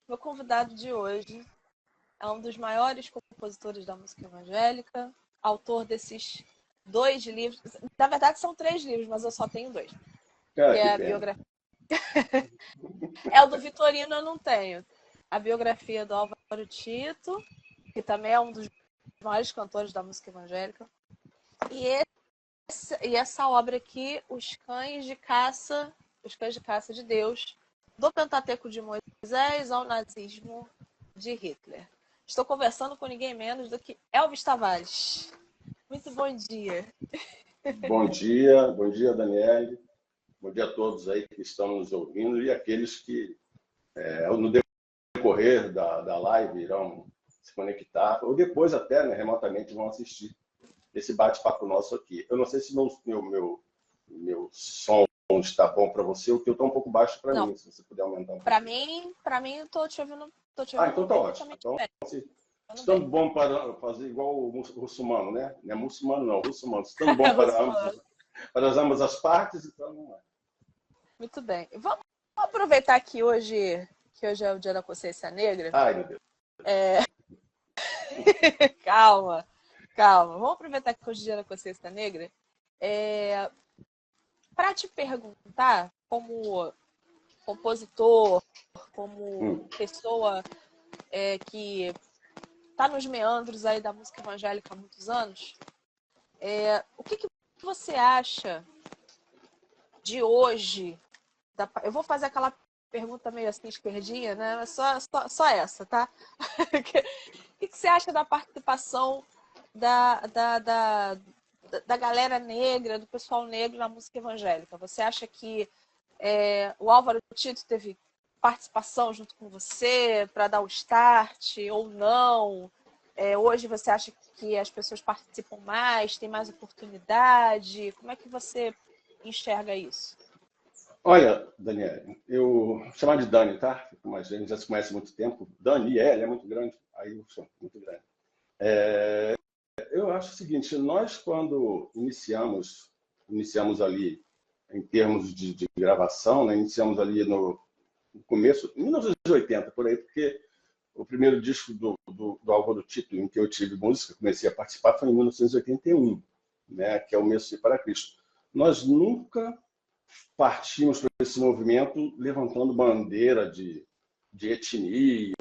Meu convidado de hoje é um dos maiores compositores da música evangélica, autor desses 2 livros. Na verdade, são 3 livros, mas eu só tenho 2. Cara, que que é a pena. biografia. É o do Vitorino, eu não tenho. A biografia do Álvaro Tito, que também é um dos maiores cantores da música evangélica. E essa obra aqui, Os Cães de Caça de Deus, do Pentateuco de Moisés ao nazismo de Hitler. Estou conversando com ninguém menos do que Elvis Tavares. Muito bom dia. Bom dia, Daniele. Bom dia a todos aí que estão nos ouvindo e aqueles que, no decorrer da live, irão se conectar, ou depois até, né, remotamente, vão assistir esse bate-papo nosso aqui. Eu não sei se meu som está bom para você, o que eu estou um pouco baixo para mim, se você puder aumentar um pouco. Para mim, eu estou te ouvindo Então tá ótimo. Então, estando bom para fazer igual o russomano, né? Não é muçulmano, não, russomano. Estando bom para ambas as partes, então não é. Muito bem. Vamos aproveitar que hoje é o Dia da Consciência Negra. Ai, meu Deus. Calma. Vamos aproveitar que hoje é o Dia da Consciência Negra para te perguntar, como compositor, como pessoa que está nos meandros aí da música evangélica há muitos anos, o que você acha de hoje? Eu vou fazer aquela pergunta meio assim, esquerdinha, né? Mas só essa, tá? O que você acha da participação da galera negra, do pessoal negro na música evangélica? Você acha que o Álvaro Tito teve participação junto com você para dar o start ou não? Hoje você acha que as pessoas participam mais, têm mais oportunidade? Como é que você enxerga isso? Olha, Daniel, eu vou chamar de Dani, tá? Mas a gente já se conhece há muito tempo. Dani, ele é muito grande, aí eu sou muito grande. Eu acho o seguinte, nós quando iniciamos ali em termos de gravação, né? Iniciamos ali no começo, 1980, por aí, porque o primeiro disco do Álvaro Tito, em que eu tive música, comecei a participar, foi em 1981, né? Que é o Mestre para Cristo. Nós nunca partimos para esse movimento levantando bandeira de etnia,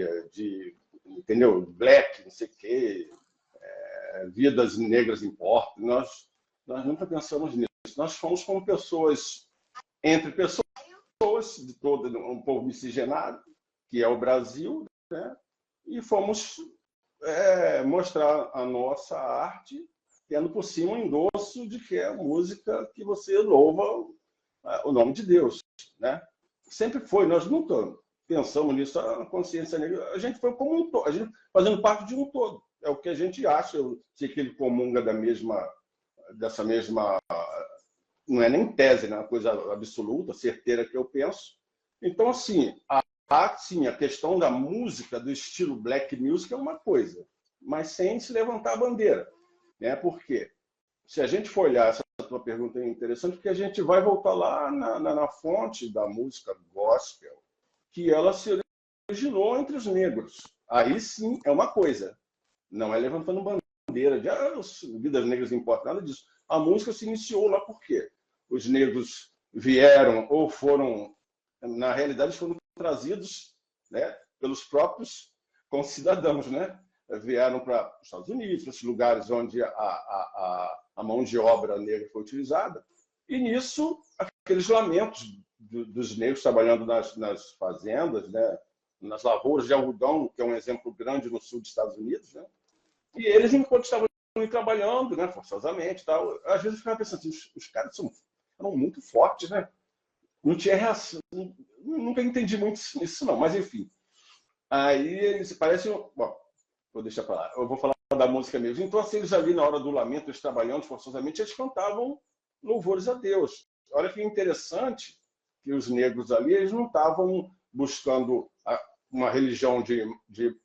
entendeu? Black, não sei o quê, vidas negras importam. Nós nunca pensamos nisso. Nós fomos como pessoas, entre pessoas de todo um povo miscigenado, que é o Brasil, né? E fomos mostrar a nossa arte, tendo por cima um endosso de que é música que você louva o nome de Deus, né? Sempre foi, nós nunca pensamos nisso, a consciência negra, a gente foi como um todo, a gente fazendo parte de um todo, é o que a gente acha, eu sei que ele comunga dessa mesma, não é nem tese, né? Uma coisa absoluta, certeira que eu penso. Então, assim, sim, a questão da música, do estilo black music é uma coisa, mas sem se levantar a bandeira, né? Por quê? Se a gente for olhar, essa tua pergunta é interessante, porque a gente vai voltar lá na fonte da música gospel, que ela se originou entre os negros. Aí sim é uma coisa, não é levantando bandeira de as vidas negras importam, nada disso. A música se iniciou lá por quê? Os negros vieram ou foram, na realidade, foram trazidos, né, pelos próprios concidadãos, né? Vieram para os Estados Unidos, para esses lugares onde a mão de obra negra foi utilizada. E nisso, aqueles lamentos dos negros trabalhando nas fazendas, né, nas lavouras de algodão, que é um exemplo grande no sul dos Estados Unidos, né? E eles, enquanto estavam trabalhando, né, forçosamente, tal, às vezes eu ficava pensando assim, os caras eram muito fortes, né? Não tinha reação, nunca entendi muito isso, não, mas enfim. Aí eles parecem... Bom, vou deixar para lá. Eu vou falar da música mesmo. Então, assim, eles ali, na hora do lamento, eles trabalhando forçosamente, eles cantavam louvores a Deus. Olha que interessante que os negros ali, eles não estavam buscando uma religião de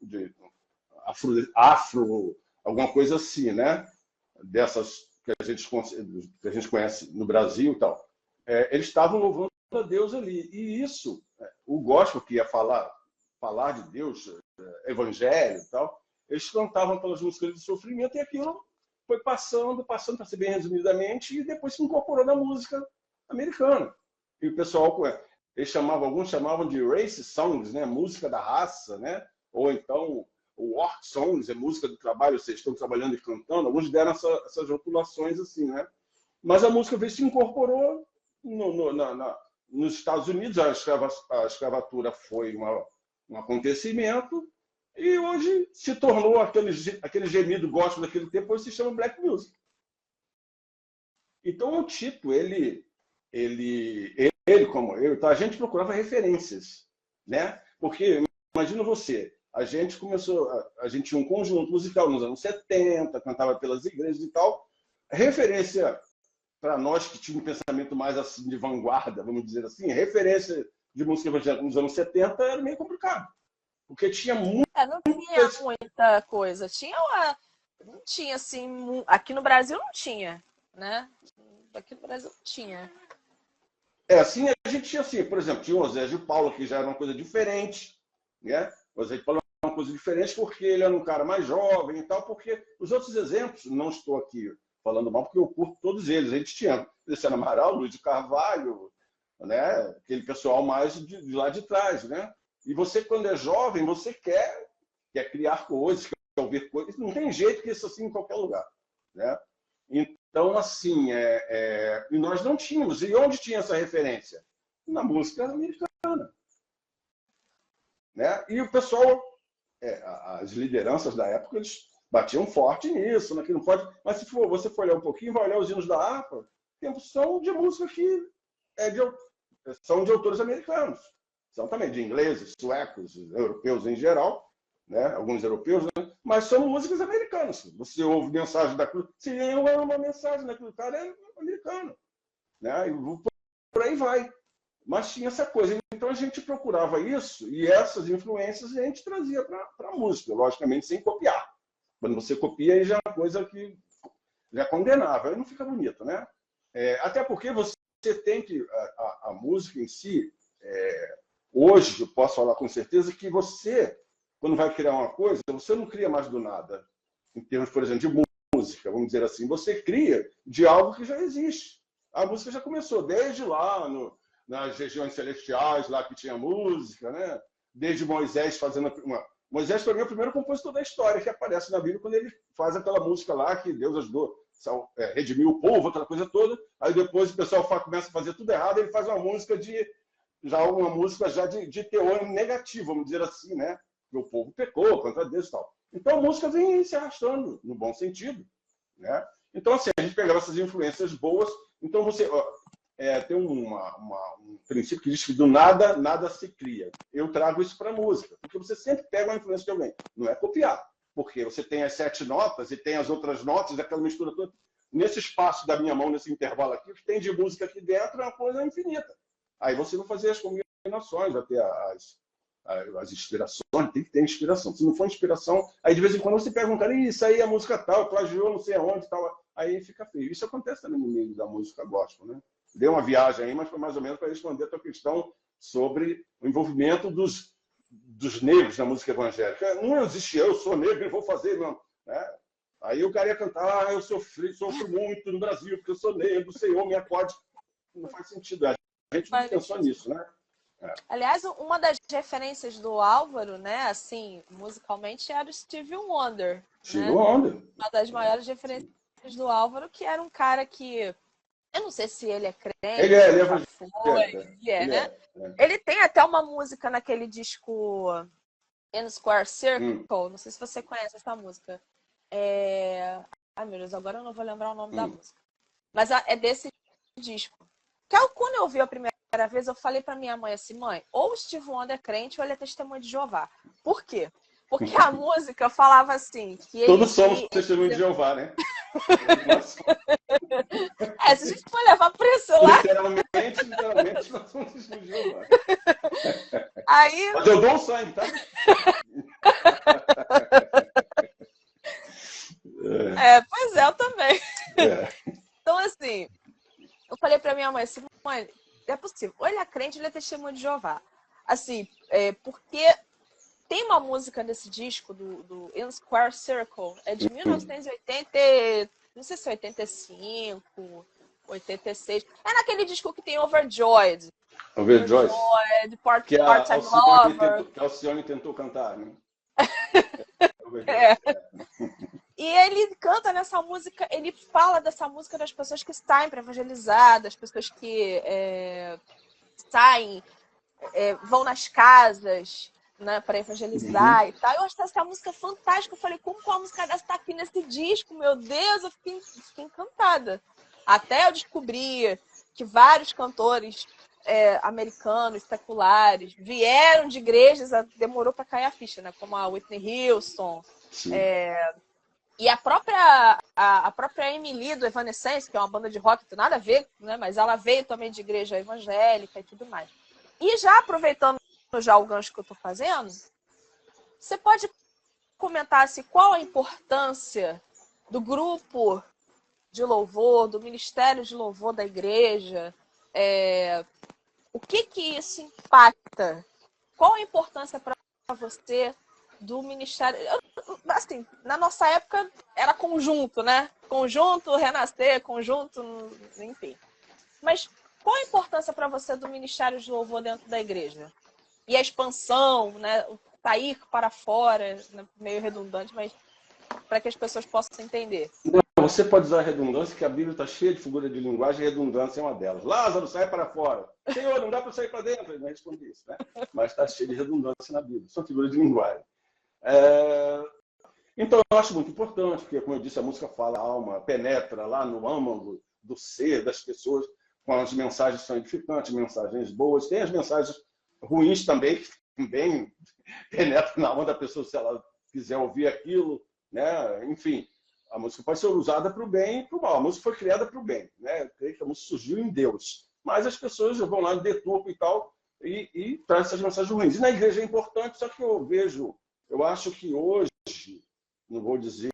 afro, alguma coisa assim, né? Dessas que a gente conhece no Brasil e tal. Eles estavam louvando a Deus ali. E isso, o gospel que ia falar falar de Deus, evangelho e tal, eles cantavam aquelas músicas de sofrimento e aquilo foi passando para ser bem resumidamente, e depois se incorporou na música americana. E o pessoal, alguns chamavam de race songs, né? Música da raça, né? Ou então work songs, é música do trabalho, vocês estão trabalhando e cantando. Alguns deram essas rotulações assim, né? Mas a música veio se incorporou nos Estados Unidos. A escravatura foi um acontecimento e hoje se tornou aquele gemido gospel daquele tempo, hoje se chama black music. Então o Tito, ele como eu, então a gente procurava referências, né? Porque imagina você, a gente tinha um conjunto musical nos anos 70, cantava pelas igrejas e tal. A referência para nós que tínhamos um pensamento mais assim de vanguarda, vamos dizer assim, referência de música evangélica nos anos 70 era meio complicado. Porque tinha muito. Não tinha muita coisa. Não tinha, assim. Aqui no Brasil não tinha, né? Aqui no Brasil não tinha. Assim, a gente tinha assim, por exemplo, tinha o Osésio Paulo, que já era uma coisa diferente, né? O Osésio Paulo era uma coisa diferente porque ele era um cara mais jovem e tal, porque os outros exemplos, não estou aqui falando mal, porque eu curto todos eles. A gente tinha Luciano Amaral, Luiz de Carvalho, né? Aquele pessoal mais de lá de trás, né? E você, quando é jovem, você quer criar coisas, quer ouvir coisas. Não tem jeito que isso assim em qualquer lugar, né? Então, assim, e nós não tínhamos. E onde tinha essa referência? Na música americana, né? E o pessoal, as lideranças da época, eles batiam forte nisso, né? Que não pode. Mas se você for olhar um pouquinho, vai olhar os hinos da APA, são de música que são de autores americanos. São também de ingleses, suecos, europeus em geral, né? Alguns europeus, né? Mas são músicas americanas. Você ouve mensagem da cruz, se é uma mensagem daquele cara, é americano, né? E por aí vai. Mas tinha essa coisa. Então a gente procurava isso e essas influências a gente trazia para a música, logicamente sem copiar. Quando você copia, aí já é uma coisa que já é condenável, aí não fica bonito, né? Até porque você tem que a música em si, hoje eu posso falar com certeza que você, quando vai criar uma coisa, você não cria mais do nada. Em termos, por exemplo, de música, vamos dizer assim, você cria de algo que já existe. A música já começou desde lá, nas regiões celestiais, lá que tinha música, né? Desde Moisés fazendo Moisés, para mim, é o primeiro compositor da história que aparece na Bíblia quando ele faz aquela música lá que Deus ajudou redimir o povo, aquela coisa toda. Aí depois o pessoal começa a fazer tudo errado, ele faz uma música de teor negativo, vamos dizer assim, né? Que o povo pecou contra Deus e tal. Então a música vem se arrastando, no bom sentido, né? Então, assim, a gente pegava essas influências boas. Então, você tem um princípio que diz que do nada, nada se cria. Eu trago isso para a música, porque você sempre pega uma influência de alguém. Não é copiar, porque você tem as 7 notas e tem as outras notas, aquela mistura toda. Nesse espaço da minha mão, nesse intervalo aqui, o que tem de música aqui dentro é uma coisa infinita. Aí você vai fazer as combinações, vai ter as inspirações, tem que ter inspiração. Se não for inspiração, aí de vez em quando você pega um cara, isso aí é música tal, plagiou não sei aonde, tal, aí fica feio. Isso acontece também no meio da música gospel, né? Deu uma viagem aí, mas foi mais ou menos para responder a tua questão sobre o envolvimento dos negros na música evangélica. Não existe eu sou negro e vou fazer, não. Né? Aí o cara ia cantar, eu sofro muito no Brasil, porque eu sou negro, Senhor, me acorde. Não faz sentido. A gente não pensou nisso, né? Aliás, uma das referências do Álvaro, né, assim, musicalmente, era o Stevie Wonder. Stevie Wonder. Uma das maiores referências do Álvaro, que era um cara que... Eu não sei se ele é crente, ele já foi, né? Ele tem até uma música naquele disco N Square Circle, não sei se você conhece essa música. Ai, meu Deus, agora eu não vou lembrar o nome da música. Mas é desse disco. Quando eu vi a primeira vez, eu falei pra minha mãe assim, mãe, ou o Steve Wonder é crente ou ele é testemunho de Jeová. Por quê? Porque a música falava assim... que todos somos testemunhos de Jeová, né? Se a gente for levar por esse lado... Literalmente, nós somos testemunhos de Jeová. Aí... Mas eu dou o sangue, tá? Pois é, eu também. Então, assim, eu falei pra minha mãe assim, mãe, não é possível. Ou ele é crente ou ele é testemunho de Jeová. Assim, porque uma música desse disco, do In Square Circle, é de 1980, não sei se é 85, 86. É naquele disco que tem Overjoyed. Overjoyed. Que Part-Time Lover. Que a Alcione tentou cantar, né? É. E ele canta nessa música, ele fala dessa música das pessoas que saem para evangelizar, das pessoas que saem, vão nas casas, né, para evangelizar e tal. Eu acho essa música fantástica. Eu falei, como a música dessa tá aqui nesse disco? Meu Deus, eu fiquei encantada. Até eu descobri que vários cantores americanos, seculares, vieram de igrejas, demorou para cair a ficha, né? Como a Whitney Houston. E a própria Emily do Evanescence, que é uma banda de rock, não tem nada a ver, né? Mas ela veio também de igreja evangélica e tudo mais. E já aproveitando já o gancho que eu estou fazendo, você pode comentar assim, qual a importância do grupo de louvor, do ministério de louvor da igreja, o que isso impacta? Qual a importância para você do ministério? Assim, na nossa época era conjunto, né? Conjunto, renascer, conjunto, enfim. Mas qual a importância para você do ministério de louvor dentro da igreja? E a expansão, né? O sair para fora, né? Meio redundante, mas para que as pessoas possam entender. Você pode usar redundância, que a Bíblia está cheia de figura de linguagem, e redundância é uma delas. Lázaro, sai para fora. Senhor, não dá para sair para dentro. Ele não responde isso, né? Mas está cheio de redundância na Bíblia. São figuras de linguagem. Então, eu acho muito importante, porque, como eu disse, a música fala a alma, penetra lá no âmago do ser das pessoas, com as mensagens que são edificantes, mensagens boas. Tem as mensagens ruins também, que também penetram na alma da pessoa, se ela quiser ouvir aquilo, né? Enfim, a música pode ser usada para o bem e para o mal. A música foi criada para o bem, né? Eu creio que a música surgiu em Deus. Mas as pessoas vão lá, deturpam e tal, e trazem essas mensagens ruins. E na igreja é importante, só que eu acho que hoje, não vou dizer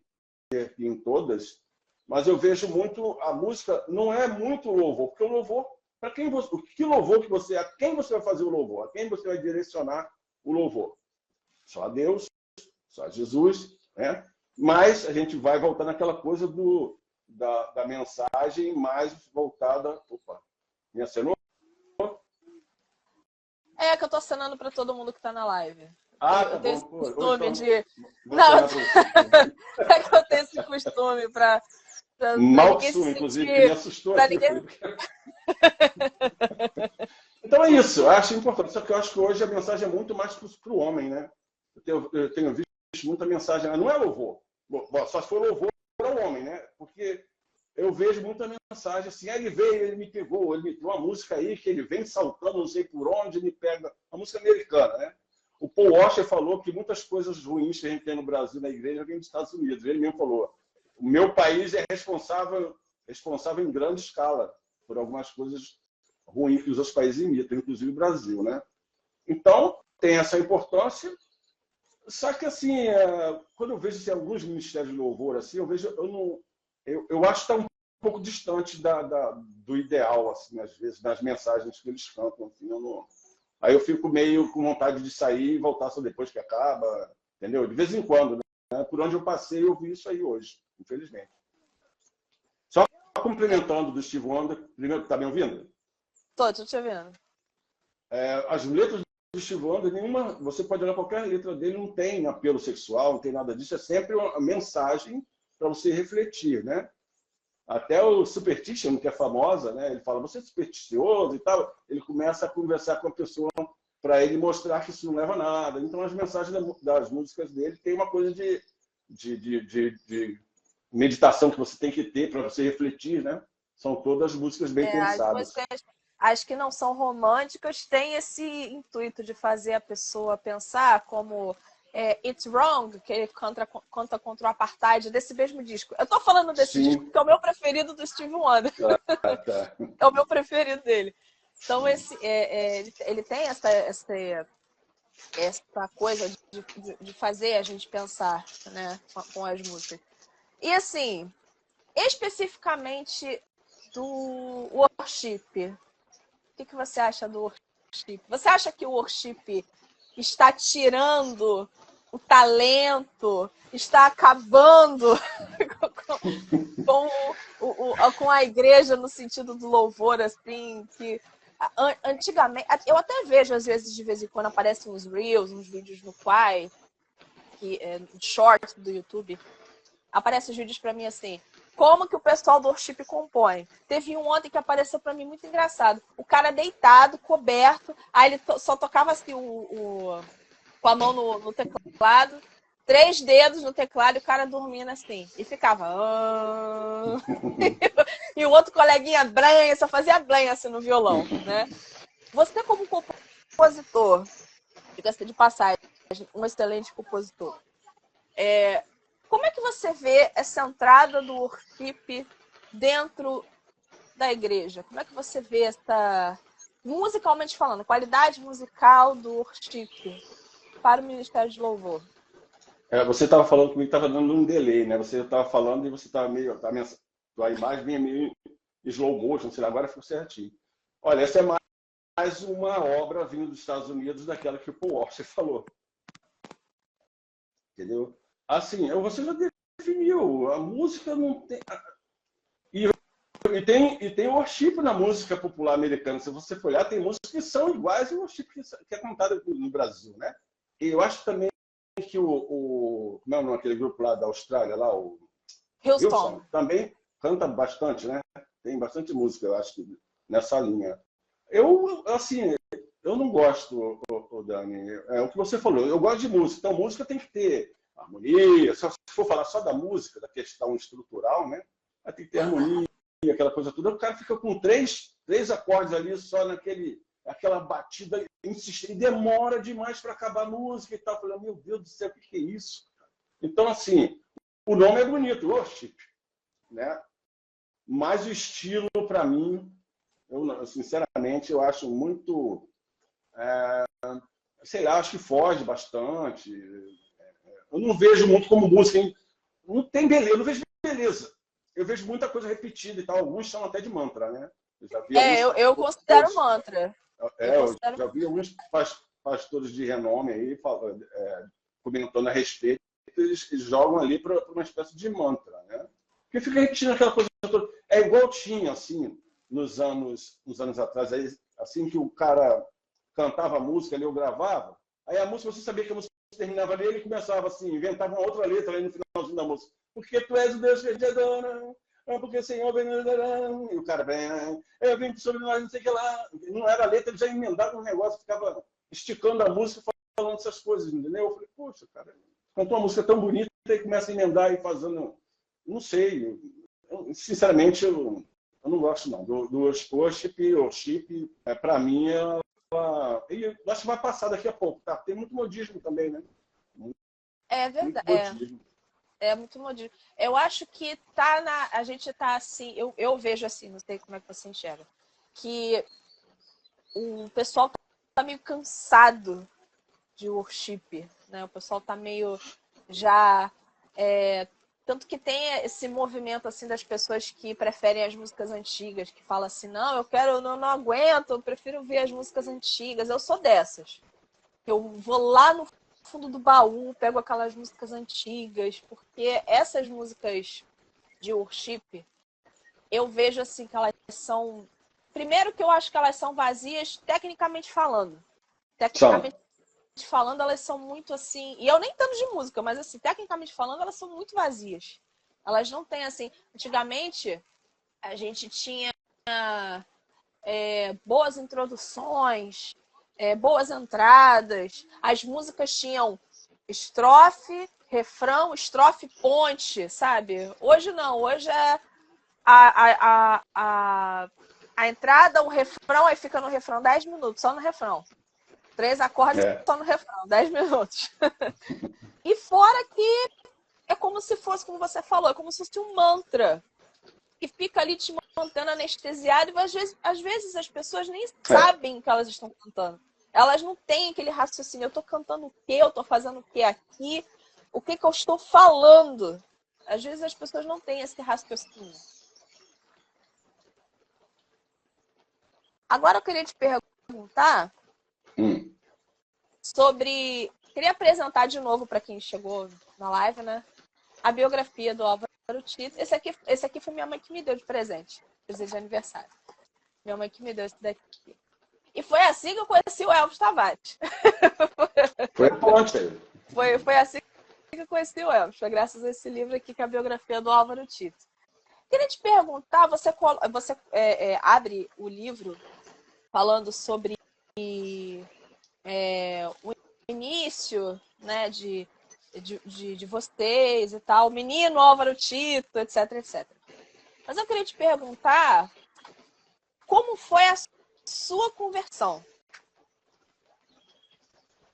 que em todas, mas eu vejo muito, a música não é muito louvor, porque o louvor, para quem você, que louvor que você, a quem você vai fazer o louvor, a quem você vai direcionar o louvor? Só a Deus, só a Jesus, né? Mas a gente vai voltar naquela coisa da mensagem mais voltada. Opa, me acenou? É que eu tô acenando para todo mundo que está na live. Tá eu tenho bom. esse costume de. Não, é que eu tenho esse costume para. Mal costume, inclusive, que me assustou aqui. Ninguém... Então é isso, eu acho importante. Só que eu acho que hoje a mensagem é muito mais para o homem, né? Eu tenho visto muita mensagem, não é louvor. Só se for louvor para o homem, né? Porque eu vejo muita mensagem assim, ele veio, ele me pegou, ele me deu uma música aí que ele vem saltando, não sei por onde, ele pega. Uma música americana, né? O Paul Washer falou que muitas coisas ruins que a gente tem no Brasil, na igreja, vem dos Estados Unidos. Ele mesmo falou, o meu país é responsável em grande escala por algumas coisas ruins que os outros países imitam, inclusive o Brasil, né? Então, tem essa importância. Só que, assim, quando eu vejo assim, alguns ministérios de louvor, assim, eu acho que está um pouco distante do ideal, assim, às vezes, das mensagens que eles cantam. Assim, aí eu fico meio com vontade de sair e voltar só depois que acaba, entendeu? De vez em quando, né? Por onde eu passei, eu vi isso aí hoje, infelizmente. Só complementando do Steve Wonder, primeiro, está me ouvindo? Tô te ouvindo. As letras do Steve Wonder, você pode olhar qualquer letra dele, não tem apelo sexual, não tem nada disso, é sempre uma mensagem para você refletir, né? Até o Superstition, que é famosa, né? Ele fala, você é supersticioso e tal. Ele começa a conversar com a pessoa para ele mostrar que isso não leva a nada. Então, as mensagens das músicas dele tem uma coisa de meditação que você tem que ter para você refletir, né? São todas músicas bem pensadas. As que não são românticas têm esse intuito de fazer a pessoa pensar, como It's Wrong, que ele canta contra o apartheid, desse mesmo disco. Eu tô falando desse disco porque é o meu preferido do Steve Wonder. Tá. É o meu preferido dele. Então, ele tem essa coisa de fazer a gente pensar, né, com as músicas. E, assim, especificamente do worship, o que você acha do worship? Você acha que o worship está tirando o talento está acabando com a igreja no sentido do louvor, assim, que antigamente, eu até vejo às vezes, de vez em quando aparecem uns reels, uns vídeos no Quai, que shorts do YouTube, aparecem os vídeos para mim assim, como que o pessoal do worship compõe. Teve um ontem que apareceu para mim muito engraçado, o cara deitado, coberto, aí ele só tocava assim com a mão no teclado, 3 dedos no teclado e o cara dormindo assim. E ficava... E o outro coleguinha blanha, só fazia blanha assim no violão, né? Você como compositor, diga-se de passagem, um excelente compositor, como é que você vê essa entrada do worship dentro da igreja? Como é que você vê essa, musicalmente falando, qualidade musical do worship para o Ministério de Louvor? Você estava falando comigo, estava dando um delay, né? Você estava falando e você estava meio... a imagem vinha meio slow motion, sei lá, agora ficou certinho. Olha, essa é mais uma obra vindo dos Estados Unidos daquela que o Paul Washer falou. Entendeu? Assim, você já definiu, a música não tem... E tem worship na música popular americana. Se você for olhar, tem músicas que são iguais ao worship que é cantado no Brasil, né? E eu acho também que não, aquele grupo lá da Austrália, lá, o Hillsong, também canta bastante, né? Tem bastante música, eu acho, que nessa linha. Assim, eu não gosto, Dani, é o que você falou, eu gosto de música, então música tem que ter harmonia, se for falar só da música, da questão estrutural, né? Tem que ter harmonia, aquela coisa toda, o cara fica com três acordes ali só aquela batida insistente, e demora demais para acabar a música e tal. Falei, meu Deus do céu, o que é isso? Então, assim, o nome é bonito, worship, né? Mas o estilo, para mim, sinceramente, eu acho muito... sei lá, acho que foge bastante. Eu não vejo muito como música, hein? Não tem beleza, eu não vejo beleza. Eu vejo muita coisa repetida e tal. Alguns chamam até de mantra, né? Eu já vi eu considero mantra. Eu já vi alguns pastores de renome aí comentando a respeito. Eles jogam ali para uma espécie de mantra, né? Porque fica repetindo aquela coisa toda. É igual tinha, assim, uns anos atrás, aí, assim que o cara cantava a música ali, eu gravava, aí a música, você sabia que a música terminava ali, ele começava assim, inventava uma outra letra ali no finalzinho da música. Porque tu és o Deus que te adora, porque o Senhor vem... E o cara vem, eu vim sobre nós, não sei o que lá. Não era a letra, ele já emendava um negócio, ficava esticando a música, falando essas coisas, entendeu? Eu falei, poxa, cara, cantou uma música tão bonita e começa a emendar e fazendo... Não sei, sinceramente, eu não gosto não. Do worship, para mim, e eu acho que vai passar daqui a pouco, tá? Tem muito modismo também, né? É verdade. É muito modismo. Eu acho que a gente tá assim, eu vejo assim, não sei como é que você enxerga, que o pessoal tá meio cansado de worship, né? O pessoal tá meio já... tanto que tem esse movimento assim das pessoas que preferem as músicas antigas, que falam assim, eu não aguento, eu prefiro ver as músicas antigas. Eu sou dessas. Eu vou lá no fundo do baú, pego aquelas músicas antigas, porque essas músicas de worship, eu vejo assim que elas são... Primeiro que eu acho que elas são vazias tecnicamente falando. Tecnicamente falando, elas são muito assim... E eu nem tanto de música, mas assim, tecnicamente falando, elas são muito vazias. Elas não têm assim... Antigamente, a gente tinha boas introduções, boas entradas. As músicas tinham estrofe, refrão, estrofe, ponte, sabe? Hoje não, hoje é a entrada, o refrão, aí fica no refrão 10 minutos, só no refrão. 3 acordes só no refrão, 10 minutos. E fora que é como se fosse, como você falou, é como se fosse um mantra que fica ali te mantendo anestesiado e às vezes as pessoas nem sabem que elas estão cantando. Elas não têm aquele raciocínio. Eu estou cantando o quê? Eu estou fazendo o quê aqui? O que eu estou falando? Às vezes as pessoas não têm esse raciocínio. Agora eu queria te perguntar sobre Queria apresentar de novo para quem chegou na live, né? A biografia do Álvaro Tito. Esse aqui foi minha mãe que me deu de presente de aniversário. Minha mãe que me deu esse daqui. E foi assim que eu conheci o Elvis Tavares. Foi ponte. Foi assim que eu conheci o Elvis. Foi graças a esse livro aqui, que é a biografia do Álvaro Tito. Queria te perguntar, você abre o livro falando sobre o início, né, de vocês e tal, o menino Álvaro Tito, etc, etc. Mas eu queria te perguntar como foi a sua conversão?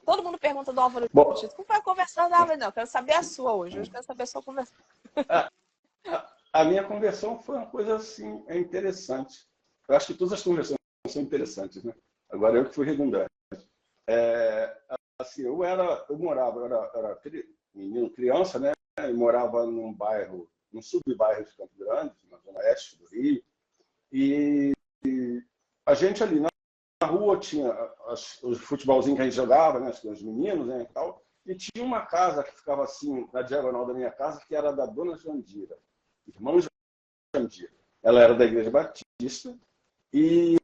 Todo mundo pergunta do Álvaro Tito. Como foi a conversão da Álvaro? Não, eu quero saber a sua hoje. Hoje eu quero saber a sua conversão. A minha conversão foi uma coisa assim, interessante. Eu acho que todas as conversões são interessantes, né? Agora eu que fui redundante. Assim, eu era menino, criança, né? Eu morava num bairro, num subbairro de Campo Grande, na zona oeste do Rio. E a gente ali na rua tinha os futebolzinhos que a gente jogava, né? Os meninos, né? E tal. E tinha uma casa que ficava assim, na diagonal da minha casa, que era da dona Jandira, irmã Jandira. Ela era da Igreja Batista e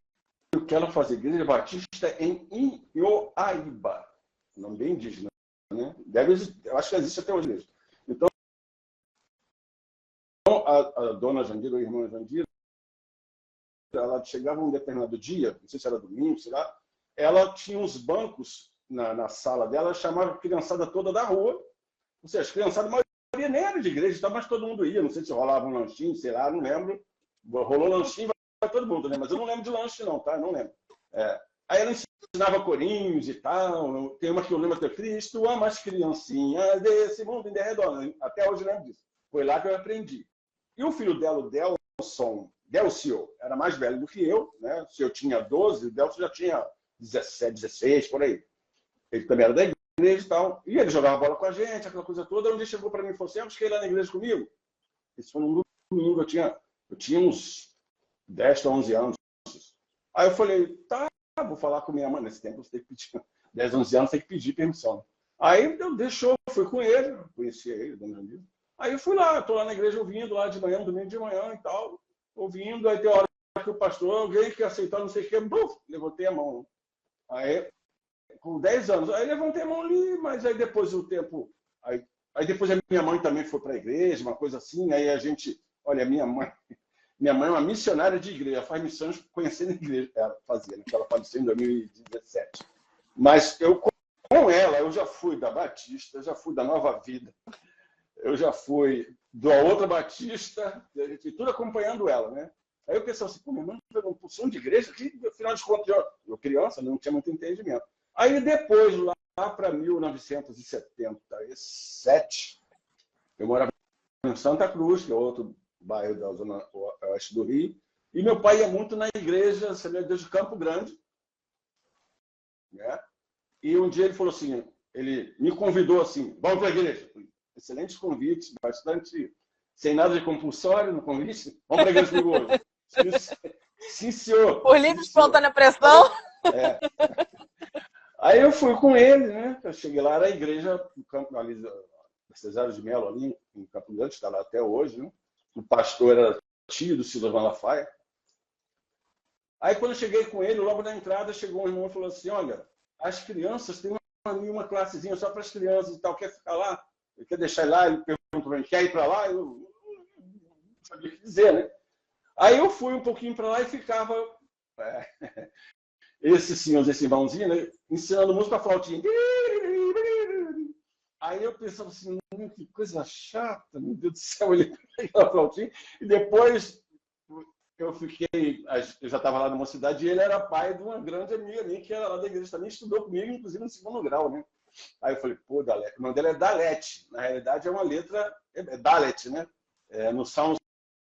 o que ela fazia? Igreja Batista em Inhoaíba, nome bem indígena, né? Eu acho que existe até hoje mesmo. Então, a dona Jandira, ou a irmã Jandira, ela chegava um determinado dia, não sei se era domingo, sei lá, ela tinha uns bancos na sala dela, chamava a criançada toda da rua, ou seja, as criançadas, a maioria nem era de igreja, mas todo mundo ia, não sei se rolava um lanchinho, sei lá, não lembro, rolou lanchinho, vai todo mundo, né? Mas eu não lembro de lanche não, tá? Não lembro. Aí ela ensinava corinhos e tal, tem uma que eu lembro até, Cristo ama as criancinhas desse mundo em derredor, até hoje eu lembro disso, foi lá que eu aprendi. E o filho dela, o Delcio, era mais velho do que eu, né? Se eu tinha 12, o Delcio já tinha 17, 16, por aí. Ele também era da igreja e tal. E ele jogava bola com a gente, aquela coisa toda. Um dia chegou para mim e falou assim: quer ir lá na igreja comigo? Isso foi num domingo, eu tinha uns 10 a 11 anos. Aí eu falei, tá, vou falar com minha mãe. Nesse tempo você tem que pedir, 10, 11 anos tem que pedir permissão. Aí eu deixou, fui com ele, conhecia ele, dona Jandira. Aí eu fui lá, estou lá na igreja ouvindo, lá de manhã, domingo de manhã e tal, ouvindo. Aí tem hora que o pastor, alguém que aceitar não sei o que, levantei a mão. Aí, com 10 anos, aí levantei a mão ali, mas aí depois o tempo... Aí depois a minha mãe também foi para a igreja, uma coisa assim, aí a gente... Olha, minha mãe é uma missionária de igreja, faz missões conhecendo a igreja, ela fazia, né? Ela faleceu em 2017. Mas eu, com ela, eu já fui da Batista, já fui da Nova Vida, eu já fui da outra Batista, tudo acompanhando ela, né? Aí eu pensava assim, pô, minha mãe pegou um pulsão de igreja, que afinal de contas, eu criança, não tinha muito entendimento. Aí depois, lá para 1977, eu morava em Santa Cruz, que é outro bairro da zona oeste do Rio, e meu pai ia muito na igreja Assembleia de Deus de Campo Grande, né? E um dia ele falou assim, ele me convidou assim, vamos para a igreja. Excelentes convites, bastante, sem nada de compulsório no convite, vamos para a igreja comigo hoje. Sim, senhor. Por livre espontânea pressão. Aí eu fui com ele, né? Eu cheguei lá, era a igreja no campo ali, Cesário de Melo, ali em Campo Grande, está lá até hoje, né? O pastor era tio do Silas Malafaia. Aí, quando eu cheguei com ele, logo na entrada, chegou um irmão e falou assim, olha, as crianças, tem uma classezinha só para as crianças e tal, quer ficar lá? Ele quer deixar ele lá? Ele perguntou para mim, quer ir para lá? Eu não sabia o que dizer, né? Aí eu fui um pouquinho para lá e ficava... esse irmãozinho, né? Ensinando música a flautinha. Aí eu pensava assim, que coisa chata, meu Deus do céu, ele pegou a flautinha. E depois eu já estava lá na mocidade e ele era pai de uma grande amiga minha, que era lá da igreja também, estudou comigo, inclusive no 2º grau, né? Aí eu falei, pô, Dalete. O nome dela é Dalete. Na realidade é uma letra, é Dalet, né? No Salmo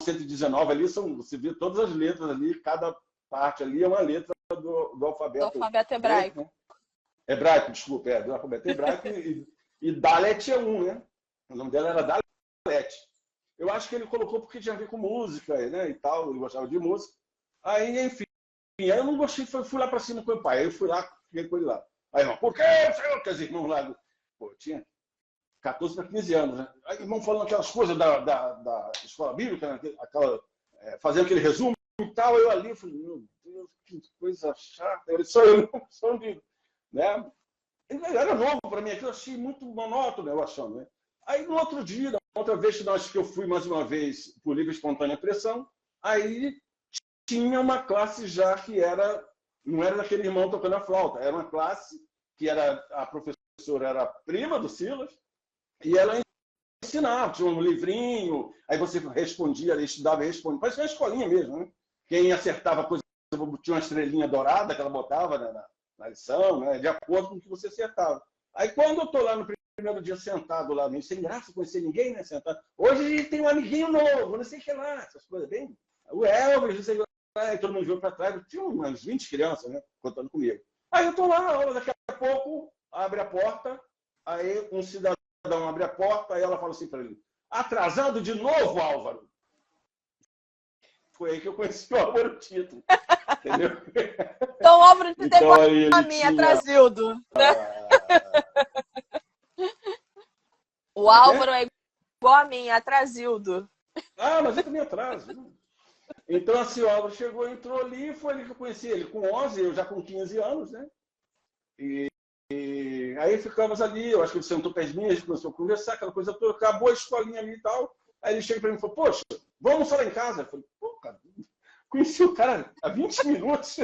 119 ali, você vê todas as letras ali, cada parte ali é uma letra do alfabeto hebraico. Né? Hebraico, desculpa, do alfabeto hebraico. E Dalet é um, né? O nome dela era Dalet. Eu acho que ele colocou porque tinha a ver com música, né? E tal, ele gostava de música. Aí, enfim, aí eu não gostei, fui lá para cima com o pai. Aí eu fui lá, fiquei com ele lá. Aí, irmão, por que, senhor? Que os irmãos lá pô, eu tinha 14 para 15 anos, né? Aí irmão falando aquelas coisas da escola bíblica, né? Fazendo aquele resumo e tal, eu ali falei, meu Deus, que coisa chata, ele só eu, só de, né? Era novo para mim, aquilo eu achei muito monótono, eu achando, né? Aí no outro dia, outra vez que eu fui mais uma vez por livre e espontânea pressão, aí tinha uma classe já que não era daquele irmão tocando a flauta, era uma classe que a professora era prima do Silas, e ela ensinava, tinha um livrinho, aí você respondia, estudava e respondia, parecia uma escolinha mesmo, né? Quem acertava a coisa, tinha uma estrelinha dourada que ela botava na lição, né? De acordo com o que você acertava. Aí quando eu estou lá no primeiro dia sentado lá, meio sem graça, conhecer ninguém, né? Sentado. Hoje a gente tem um amiguinho novo, não sei o que lá, essas coisas bem. O Elvis, não sei o que lá, e todo mundo viu para trás, tinha umas 20 crianças, né? Contando comigo. Aí eu estou lá na aula, daqui a pouco abre a porta, aí um cidadão abre a porta, aí ela fala assim para ele: atrasado de novo, Álvaro. Foi aí que eu conheci o Álvaro Tito. Entendeu? Então o Álvaro Tito é igual a mim, tinha... atrasildo. O Álvaro é igual a mim, atrasildo. Ah, mas eu também atraso. Então, assim, o Álvaro chegou, entrou ali, foi ali que eu conheci ele com 11, eu já com 15 anos, né? E aí ficamos ali, eu acho que ele sentou perto de mim, a gente começou a conversar, aquela coisa toda, acabou a escolinha ali e tal. Aí ele chega para mim e falou: poxa, vamos almoçar lá em casa? Eu falei: pô, cara, conheci o cara há 20 minutos.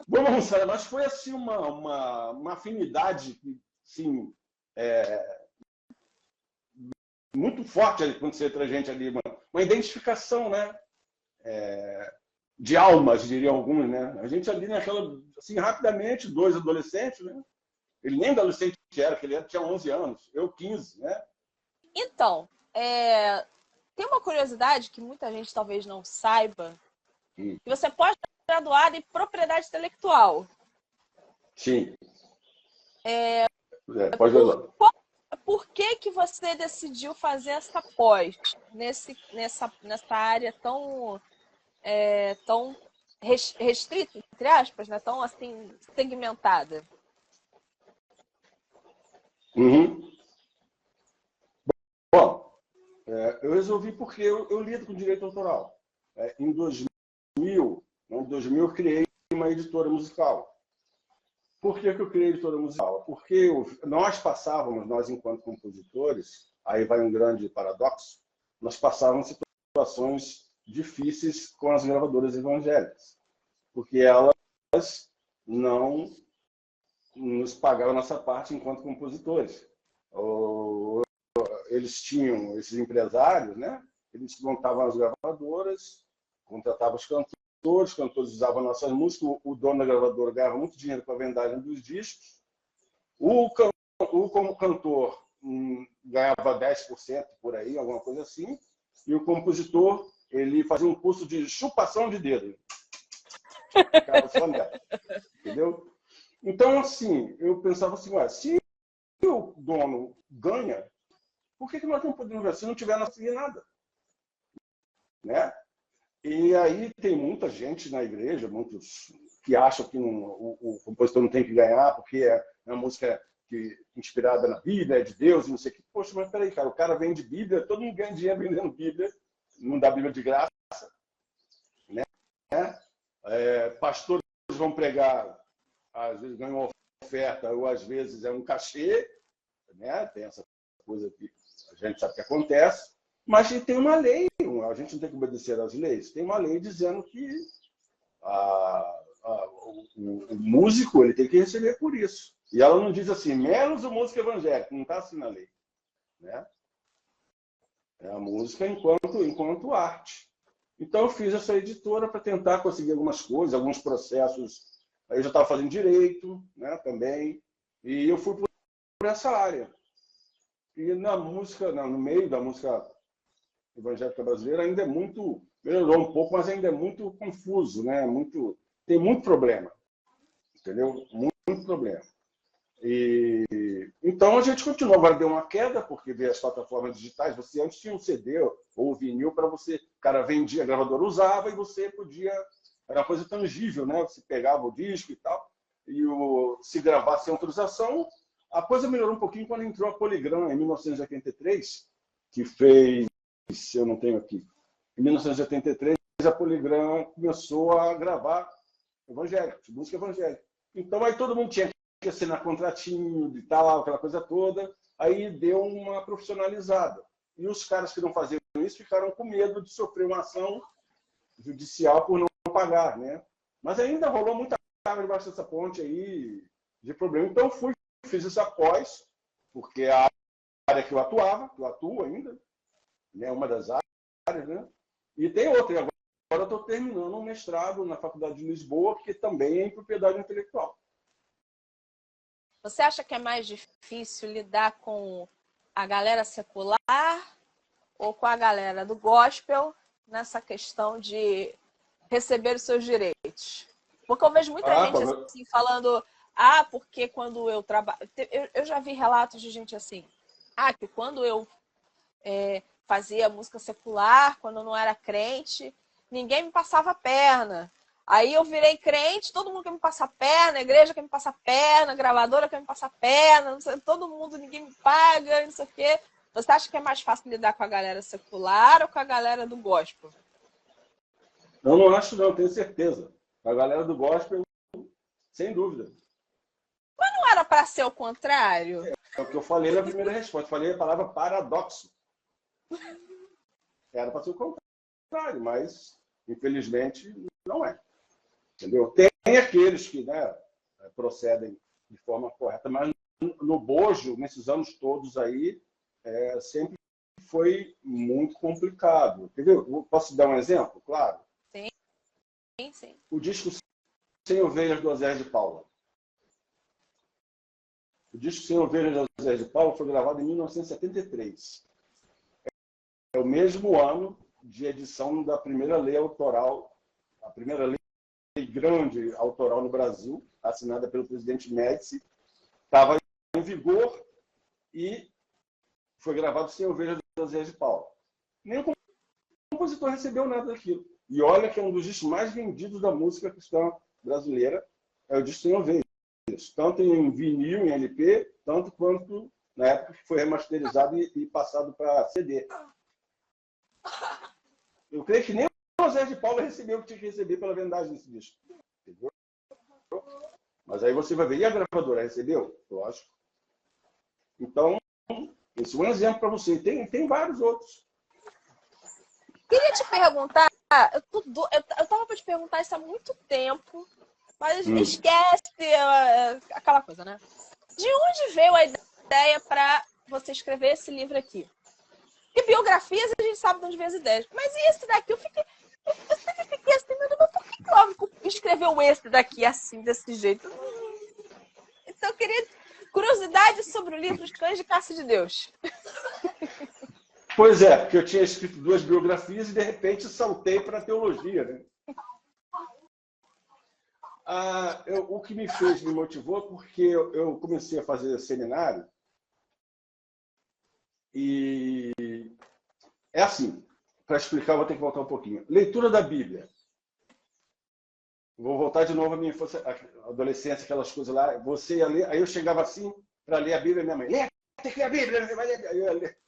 Vamos almoçar. Mas foi assim uma afinidade assim, muito forte ali, quando você entra a gente ali, uma identificação, né? De almas, diriam alguns, né? A gente ali naquela, assim, rapidamente, dois adolescentes, né? Ele nem adolescente era, porque ele tinha 11 anos, eu 15, né? Então, tem uma curiosidade que muita gente talvez não saiba, que você pode graduar em propriedade intelectual. Sim. Pode graduar. Por que você decidiu fazer essa pós nessa área tão restrita, entre aspas, né? Tão assim, segmentada? Uhum. Bom, eu resolvi porque eu lido com direito autoral. Em 2000 eu criei uma editora musical. Por que eu criei a editora musical? Porque nós enquanto compositores, aí vai um grande paradoxo, nós passávamos situações difíceis com as gravadoras evangélicas, porque elas não nos pagavam a nossa parte enquanto compositores. Eles tinham esses empresários, né? Eles montavam as gravadoras, contratavam os cantores usavam nossas músicas, o dono da gravadora ganhava muito dinheiro com a vendagem dos discos, como cantor ganhava 10% por aí, alguma coisa assim, e o compositor ele fazia um curso de chupação de dedo. Entendeu? Então, assim, eu pensava assim, se o dono ganha, por que nós não podemos ver? Se não tiver, não seria nada. Né? E aí tem muita gente na igreja, muitos que acham que o compositor não tem que ganhar porque é uma música inspirada na Bíblia, é de Deus, e não sei o que. Poxa, mas peraí, cara, o cara vende Bíblia, todo mundo ganha dinheiro vendendo Bíblia, não dá Bíblia de graça. Né? Pastores vão pregar, às vezes ganham uma oferta, ou às vezes é um cachê, né? Tem essa coisa que a gente sabe que acontece, mas tem uma lei, a gente não tem que obedecer às leis, tem uma lei dizendo que o músico ele tem que receber por isso. E ela não diz assim, menos o músico evangélico, não está assim na lei. Né? É a música enquanto arte. Então eu fiz essa editora para tentar conseguir algumas coisas, alguns processos. Aí eu já estava fazendo direito, né, também, e eu fui por essa área. E na música, no meio da música evangélica brasileira ainda é muito, melhorou um pouco, mas ainda é muito confuso, né? Tem muito problema, entendeu? Muito problema. Então a gente continuou, agora deu uma queda, porque veio as plataformas digitais, você antes tinha um CD ou vinil para você, o cara vendia, a gravadora usava e você podia, era uma coisa tangível, né? Você pegava o disco e tal, e se gravasse sem autorização, A coisa melhorou um pouquinho quando entrou a Polygram, em 1983, que fez, se eu não tenho aqui, em 1983, a Polygram começou a gravar evangélicos, música evangélica. Então, aí todo mundo tinha que assinar contratinho e tal, aquela coisa toda. Aí deu uma profissionalizada. E os caras que não faziam isso ficaram com medo de sofrer uma ação judicial por não pagar, né? Mas ainda rolou muita água debaixo dessa ponte aí de problema. Então, fiz isso após, porque a área que eu atuo ainda, né? Uma das áreas, né? E tem outra. Agora eu estou terminando um mestrado na Faculdade de Lisboa, que também é em propriedade intelectual. Você acha que é mais difícil lidar com a galera secular ou com a galera do gospel nessa questão de receber os seus direitos? Porque eu vejo muita gente assim falando, porque quando eu trabalho... Eu já vi relatos de gente assim, que quando eu fazia música secular, quando eu não era crente, ninguém me passava a perna. Aí eu virei crente, todo mundo quer me passar a perna, a igreja quer me passar a perna, a gravadora quer me passar a perna, não sei, todo mundo, ninguém me paga, não sei o quê. Você acha que é mais fácil lidar com a galera secular ou com a galera do gospel? Eu não acho, não, tenho certeza. A galera do gospel, sem dúvida. Mas não era para ser o contrário? É o que eu falei na primeira resposta. Falei a palavra paradoxo. Era para ser o contrário, mas, infelizmente, não é. Entendeu? Tem aqueles que, né, procedem de forma correta, mas no bojo, nesses anos todos aí, sempre foi muito complicado. Entendeu? Posso dar um exemplo? Claro. Sim. O disco Sem Ovelhas do Osés de Paula. O disco Sem Ovelhas do Osés de Paula foi gravado em 1973. É o mesmo ano de edição da primeira lei autoral, a primeira lei grande autoral no Brasil, assinada pelo presidente Médici, estava em vigor e foi gravado Sem Ovelhas do Osés de Paula. Nem o compositor recebeu nada daquilo. E olha que é um dos discos mais vendidos da música cristã brasileira, é o disco Sem Ovelhas. Tanto em vinil, em LP, tanto quanto na época que foi remasterizado e passado para CD. Eu creio que nem o Osés de Paula recebeu o que tinha que receber pela vendagem desse disco. Entendeu? Mas aí você vai ver, e a gravadora recebeu? Lógico. Então, esse é um exemplo para você. Tem vários outros. Queria te perguntar, eu estava para te perguntar isso há muito tempo, mas esquece aquela coisa, né? De onde veio a ideia para você escrever esse livro aqui? Porque biografias a gente sabe de onde vem as ideias. Mas e esse daqui? Eu sempre fiquei assim, mas por que o Álvaro escreveu esse daqui assim, desse jeito? Então eu queria curiosidade sobre o livro Os Cães de Caça de Deus. Pois é, porque eu tinha escrito 2 biografias e de repente saltei para a teologia, né? O que me motivou, porque eu comecei a fazer seminário e é assim, para explicar, eu vou ter que voltar um pouquinho. Leitura da Bíblia. Vou voltar de novo à minha infância, à adolescência, aquelas coisas lá. Você ia ler, aí eu chegava assim para ler a Bíblia, minha mãe, lê, tem que ler a Bíblia, vai ler. Aí eu ia ler.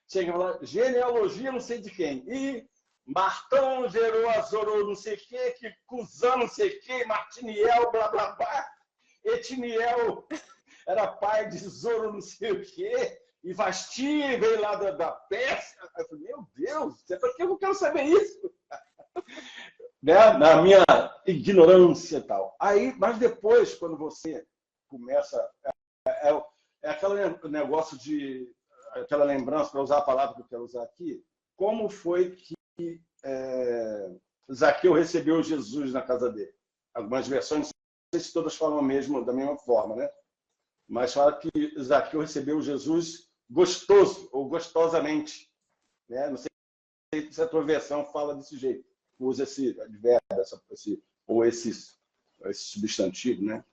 Chega lá, genealogia não sei de quem. E Martão gerou a Zorô não sei o quê, que Cusã não sei o quê, Martiniel, blá, blá, blá. Etiniel era pai de Zorô não sei o quê. E Vasti veio lá da Pérsia. Eu falei, meu Deus, para que eu não quero saber isso? Né? Na minha ignorância e tal. Aí, mas depois, quando você começa... É aquele negócio de... aquela lembrança, para usar a palavra que eu quero usar aqui, como foi que Zaqueu recebeu Jesus na casa dele? Algumas versões, não sei se todas falam da mesma forma, né? Mas fala que Zaqueu recebeu Jesus gostoso ou gostosamente. Né? Não sei se a tua versão fala desse jeito. Usa esse advérbio, esse substantivo, né?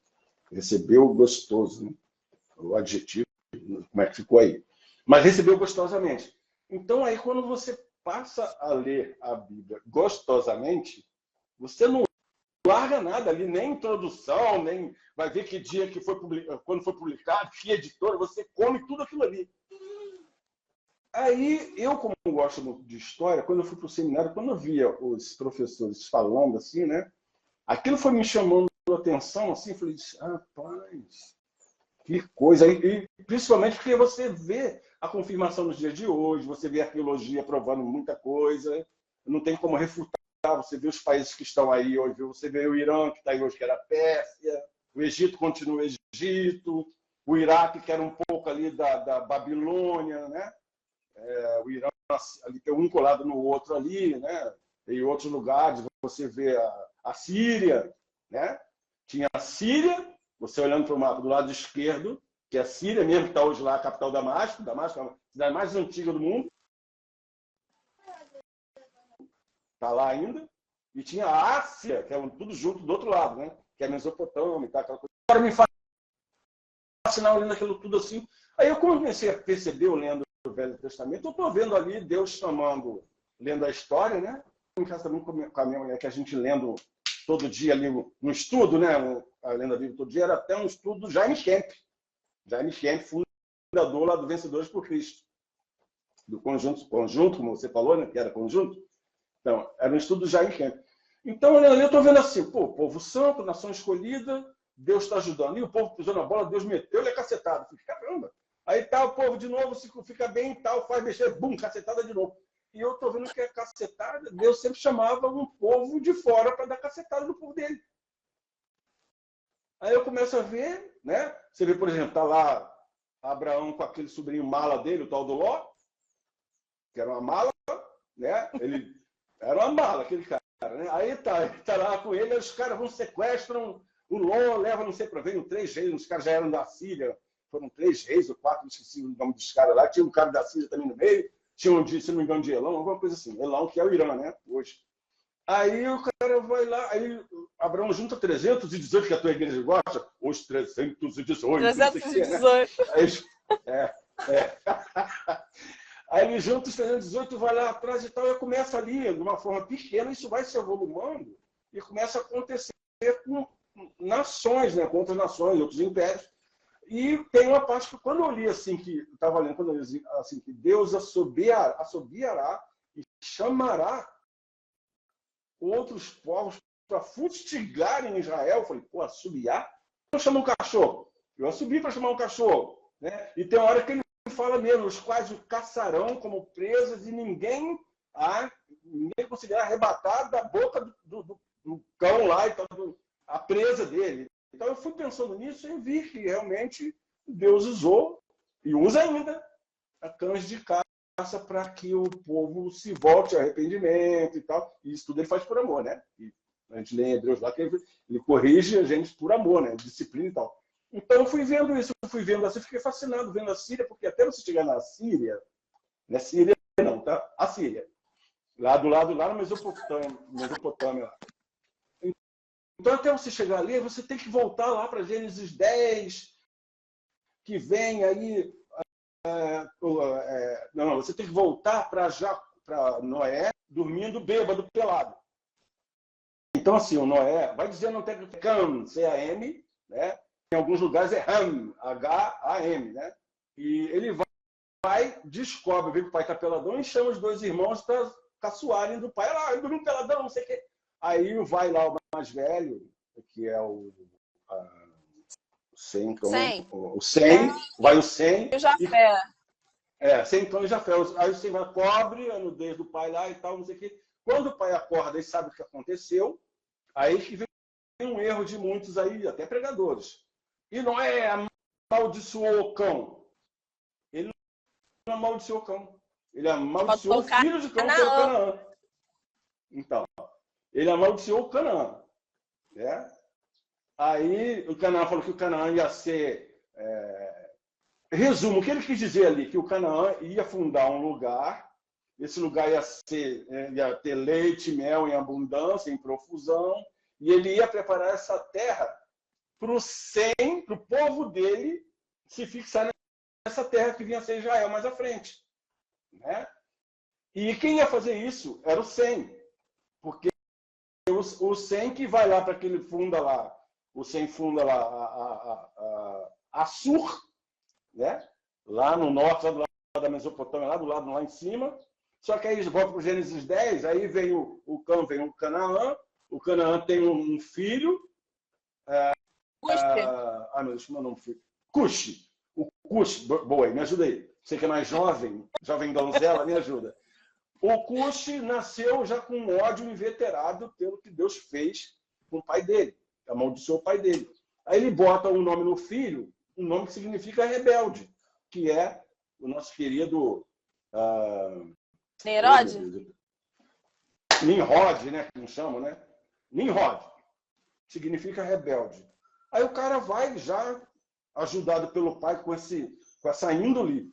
Recebeu gostoso, né? O adjetivo, como é que ficou aí? Mas recebeu gostosamente. Então, aí, quando você passa a ler a Bíblia gostosamente, você não larga nada ali, nem introdução, nem vai ver que dia que foi quando foi publicado, que editora, você come tudo aquilo ali. Aí, eu, como gosto muito de história, quando eu fui para o seminário, quando eu via os professores falando assim, né, aquilo foi me chamando a atenção, assim, eu falei, rapaz, que coisa. E principalmente porque você vê a confirmação nos dias de hoje, você vê a arqueologia provando muita coisa, não tem como refutar, você vê os países que estão aí hoje, você vê o Irã, que está aí hoje, que era a Pérsia, o Egito continua o Egito, o Iraque, que era um pouco ali da Babilônia, né? O Irã ali tem um colado no outro ali, né? Em outros lugares você vê a Síria, né? Tinha a Síria, você olhando para o mapa do lado esquerdo, que é a Síria mesmo, que está hoje lá, a capital Damasco, Damasco é a cidade mais antiga do mundo, está lá ainda, e tinha a Ásia, que é tudo junto do outro lado, né? Que é a Mesopotâmia, tá? Aquela coisa. Agora me fascinar olhando aquilo tudo assim. Aí eu comecei a perceber, lendo o Velho Testamento, eu estou vendo ali Deus chamando, lendo a história, né? Em casa também com a minha mulher, que a gente lendo todo dia ali no estudo, né? A lenda da Bíblia todo dia, era até um estudo do Jaime Kemp. Jaime Kemp, fundador lá do Vencedores por Cristo. Do conjunto, como você falou, né? Que era conjunto. Então, era um estudo do Jaime Kemp. Então, eu estou vendo assim, pô, povo santo, nação escolhida, Deus está ajudando. E o povo pisou na bola, Deus meteu-lhe a cacetada. Falei, caramba. Aí tá, o povo de novo, se fica bem e tal, faz mexer, bum, cacetada de novo. E eu estou vendo que a cacetada, Deus sempre chamava um povo de fora para dar cacetada no povo dele. Aí eu começo a ver, né? Você vê, por exemplo, tá lá Abraão com aquele sobrinho mala dele, o tal do Ló, que era uma mala, né? Ele era uma mala, aquele cara, né? Aí tá lá com ele, aí os caras vão, sequestram o Ló, leva, não sei para ver, 3 reis, os caras já eram da Síria, foram 3 reis ou 4, não esqueci o nome dos caras lá, tinha um cara da Síria também no meio, tinha um, se não me engano, de Elão, alguma coisa assim, Elão, que é o Irã, né? Hoje. Aí o cara vai lá, aí Abraão junta 318, que a tua igreja gosta, os 318. 318. Né? Aí ele junta os 318, vai lá atrás e tal, e começa ali, de uma forma pequena, isso vai se evolumando, e começa a acontecer com nações, né, com outras nações, outros impérios. E tem uma parte que, quando eu li assim, que estava lendo, quando eu li assim, que Deus assobiará e chamará outros povos para fustigarem Israel. Eu falei, pô, assobiar? Eu chamo um cachorro. Eu assobi para chamar um cachorro. Né? E tem uma hora que ele fala mesmo, os quais o caçarão como presas e ninguém conseguirá arrebatar da boca do cão lá, então, a presa dele. Então eu fui pensando nisso e vi que realmente Deus usou, e usa ainda, a cães de caça para que o povo se volte ao arrependimento e tal. E isso tudo ele faz por amor, né? E a gente lê em Hebreus lá que ele corrige a gente por amor, né? Disciplina e tal. Então eu fui vendo isso, eu fui vendo assim, fiquei fascinado vendo a Síria, porque até você chegar na Síria, não é Síria não, tá? A Síria. Lá do lado, lá na Mesopotâmia lá. Então, até você chegar ali, você tem que voltar lá para Gênesis 10, que vem aí... não, você tem que voltar para Noé dormindo bêbado, pelado. Então, assim, o Noé vai dizer não tem Cam, C-A-M, né? Em alguns lugares é Ham, H-A-M, né? E ele descobre, vê que o pai está peladão e chama os 2 irmãos para caçoarem do pai. Lá, dormindo peladão, não sei o quê. Aí vai lá o mais velho, que é o Sem, vai o Sem. E Jafé. Sem então e Jafé. Aí o Sem vai, cobre a nudez do pai lá e tal, não sei o quê. Quando o pai acorda e sabe o que aconteceu, aí que vem um erro de muitos aí, até pregadores. E não é amaldiçoou o cão. Ele não amaldiçoou o cão. Ele amaldiçoou o filho de cão, que é o Canaã. Então, ele amaldiçoou o Canaã. Né? Aí o Canaã falou que o Canaã ia ser... Resumo, o que ele quis dizer ali? Que o Canaã ia fundar um lugar, esse lugar ia ter leite e mel em abundância, em profusão, e ele ia preparar essa terra para o povo dele se fixar nessa terra que vinha a ser Israel mais à frente. Né? E quem ia fazer isso era o Sem, porque o Sem que vai lá para aquele funda lá, o Sem funda lá Assur, né? Lá no norte, lá do lado da Mesopotâmia, lá do lado lá em cima. Só que aí eles voltam para o Gênesis 10, aí vem o Canaã. O Canaã tem um filho. Meu Deus, como é o nome do filho? Cuxi. O Cuxi, boa, me ajuda aí. Você que é mais jovem donzela, me ajuda. O Cuxi nasceu já com ódio inveterado pelo que Deus fez com o pai dele. Amaldiçoou o pai dele. Aí ele bota um nome no filho, um nome que significa rebelde, que é o nosso querido... Nimrod? Nimrod, né? Que não chamam, né? Nimrod. Significa rebelde. Aí o cara vai já, ajudado pelo pai com essa índole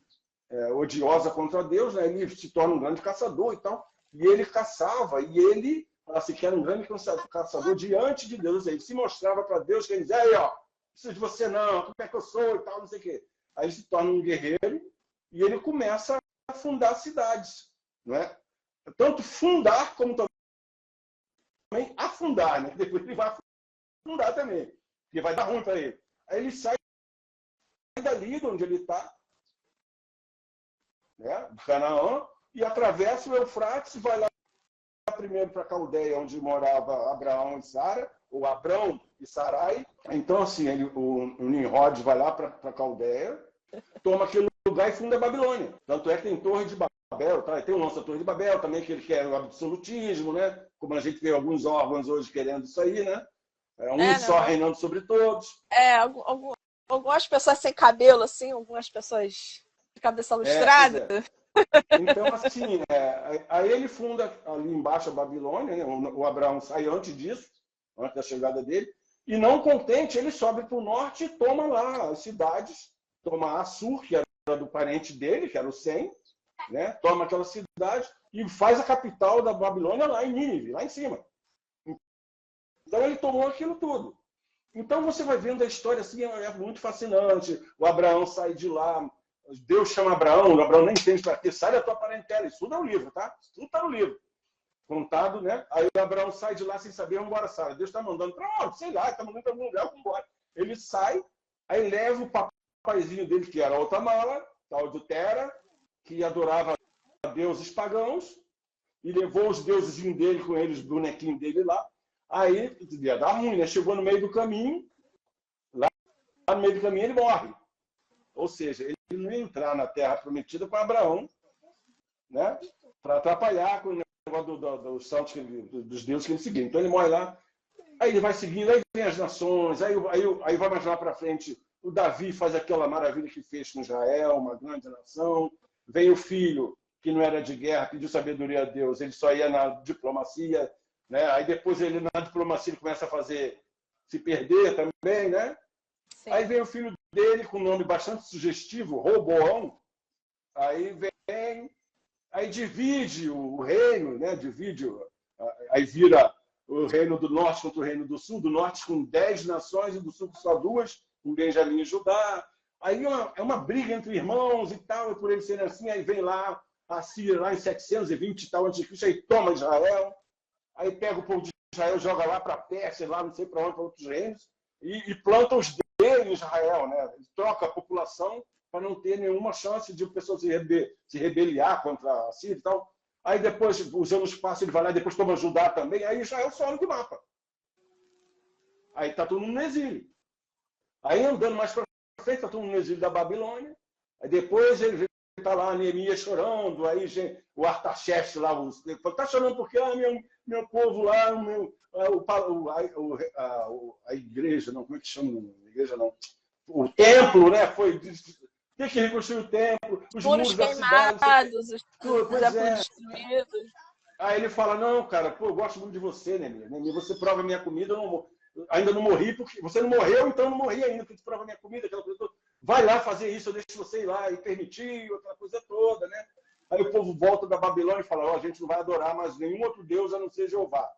odiosa contra Deus, né? Ele se torna um grande caçador e tal. E ele caçava, e ele, assim, que era um grande caçador diante de Deus. Ele se mostrava para Deus, que ele dizia, aí, ó, não preciso de você não, como é que eu sou e tal, não sei o quê. Aí ele se torna um guerreiro e ele começa a fundar cidades, não é? Tanto fundar como também afundar, né? Depois ele vai afundar também, porque vai dar ruim para ele. Aí ele sai dali de onde ele está, né? De Canaã, e atravessa o Eufrates, vai lá primeiro para a Caldeia, onde morava Abraão e Sara, ou Abrão e Sarai. Então, assim, o Nimrod vai lá para a Caldeia, toma aquele lugar e funda a Babilônia. Tanto é que tem Torre de Babel, tá? Tem o nosso Torre de Babel também, que ele quer o absolutismo, né? Como a gente vê alguns órgãos hoje querendo isso aí, né? Só reinando sobre todos. Algumas pessoas sem cabelo, assim, algumas pessoas de cabeça lustrada. Então, assim, aí ele funda ali embaixo a Babilônia, né? O Abraão sai antes disso, antes da chegada dele, e não contente, ele sobe para o norte e toma lá as cidades, toma Assur, que era do parente dele, que era o Sem, né? Toma aquela cidade e faz a capital da Babilônia lá em Nínive, lá em cima. Então ele tomou aquilo tudo. Então você vai vendo a história assim, é muito fascinante. O Abraão sai de lá, Deus chama Abraão, o Abraão nem entende para quê, sai da tua parentela, isso tudo é um livro, tá? Isso tudo está no livro. Contado, né? Aí o Abraão sai de lá sem saber, vamos embora, Sara. Deus está mandando para onde? Sei lá, está mandando para algum lugar, vamos embora. Ele sai, aí leva o papaizinho dele, que era outra mala, tal de Tera, que adorava deuses pagãos, e levou os deuses dele com eles, o bonequinho dele lá. Aí ia dar ruim, né? Chegou no meio do caminho, lá no meio do caminho ele morre. Ou seja, ele não ia entrar na terra prometida com Abraão, né? Para atrapalhar com o negócio dos santos, dos deuses que ele seguia. Então ele morre lá, aí ele vai seguindo, aí vem as nações, aí vai mais lá para frente, o Davi faz aquela maravilha que fez com Israel, uma grande nação. Vem o filho, que não era de guerra, pediu sabedoria a Deus, ele só ia na diplomacia, né? Aí depois ele na diplomacia ele começa a se perder também, né? Sim. Aí vem o filho dele com um nome bastante sugestivo, Roboão. Aí divide o reino, né? Aí vira o reino do norte contra o reino do sul, do norte com 10 nações e do sul com só 2, com Benjamim e Judá. Aí é uma briga entre irmãos e tal, e por ele ser assim, aí vem lá a Síria, lá em 720 e tal, antes de Cristo, aí toma Israel. Aí pega o povo de Israel, joga lá para a Pérsia, lá não sei para onde, para outros reinos, e planta os dele em Israel, né? Ele troca a população para não ter nenhuma chance de pessoa se rebeliar contra a Síria e tal. Aí depois, os anos passam, ele vai lá e depois toma Judá também, aí Israel some do mapa. Aí está todo mundo no exílio. Aí andando mais para frente, está todo mundo no exílio da Babilônia. Aí depois ele está lá, Neemias chorando, aí o Artaxerxes lá, está chorando porque meu povo lá, a igreja, não, como é que chama? A igreja não. O templo, né? Tem que reconstruir o templo, os muros da cidade. Os destruídos. Aí ele fala, não, cara, pô, eu gosto muito de você, Neemias. Você prova minha comida, ainda não morri, porque você não morreu, então eu não morri ainda, porque você prova minha comida, aquela coisa toda. Vai lá fazer isso, eu deixo você ir lá e permitir, aquela coisa toda, né? Aí o povo volta da Babilônia e fala, a gente não vai adorar mais nenhum outro Deus a não ser Jeová.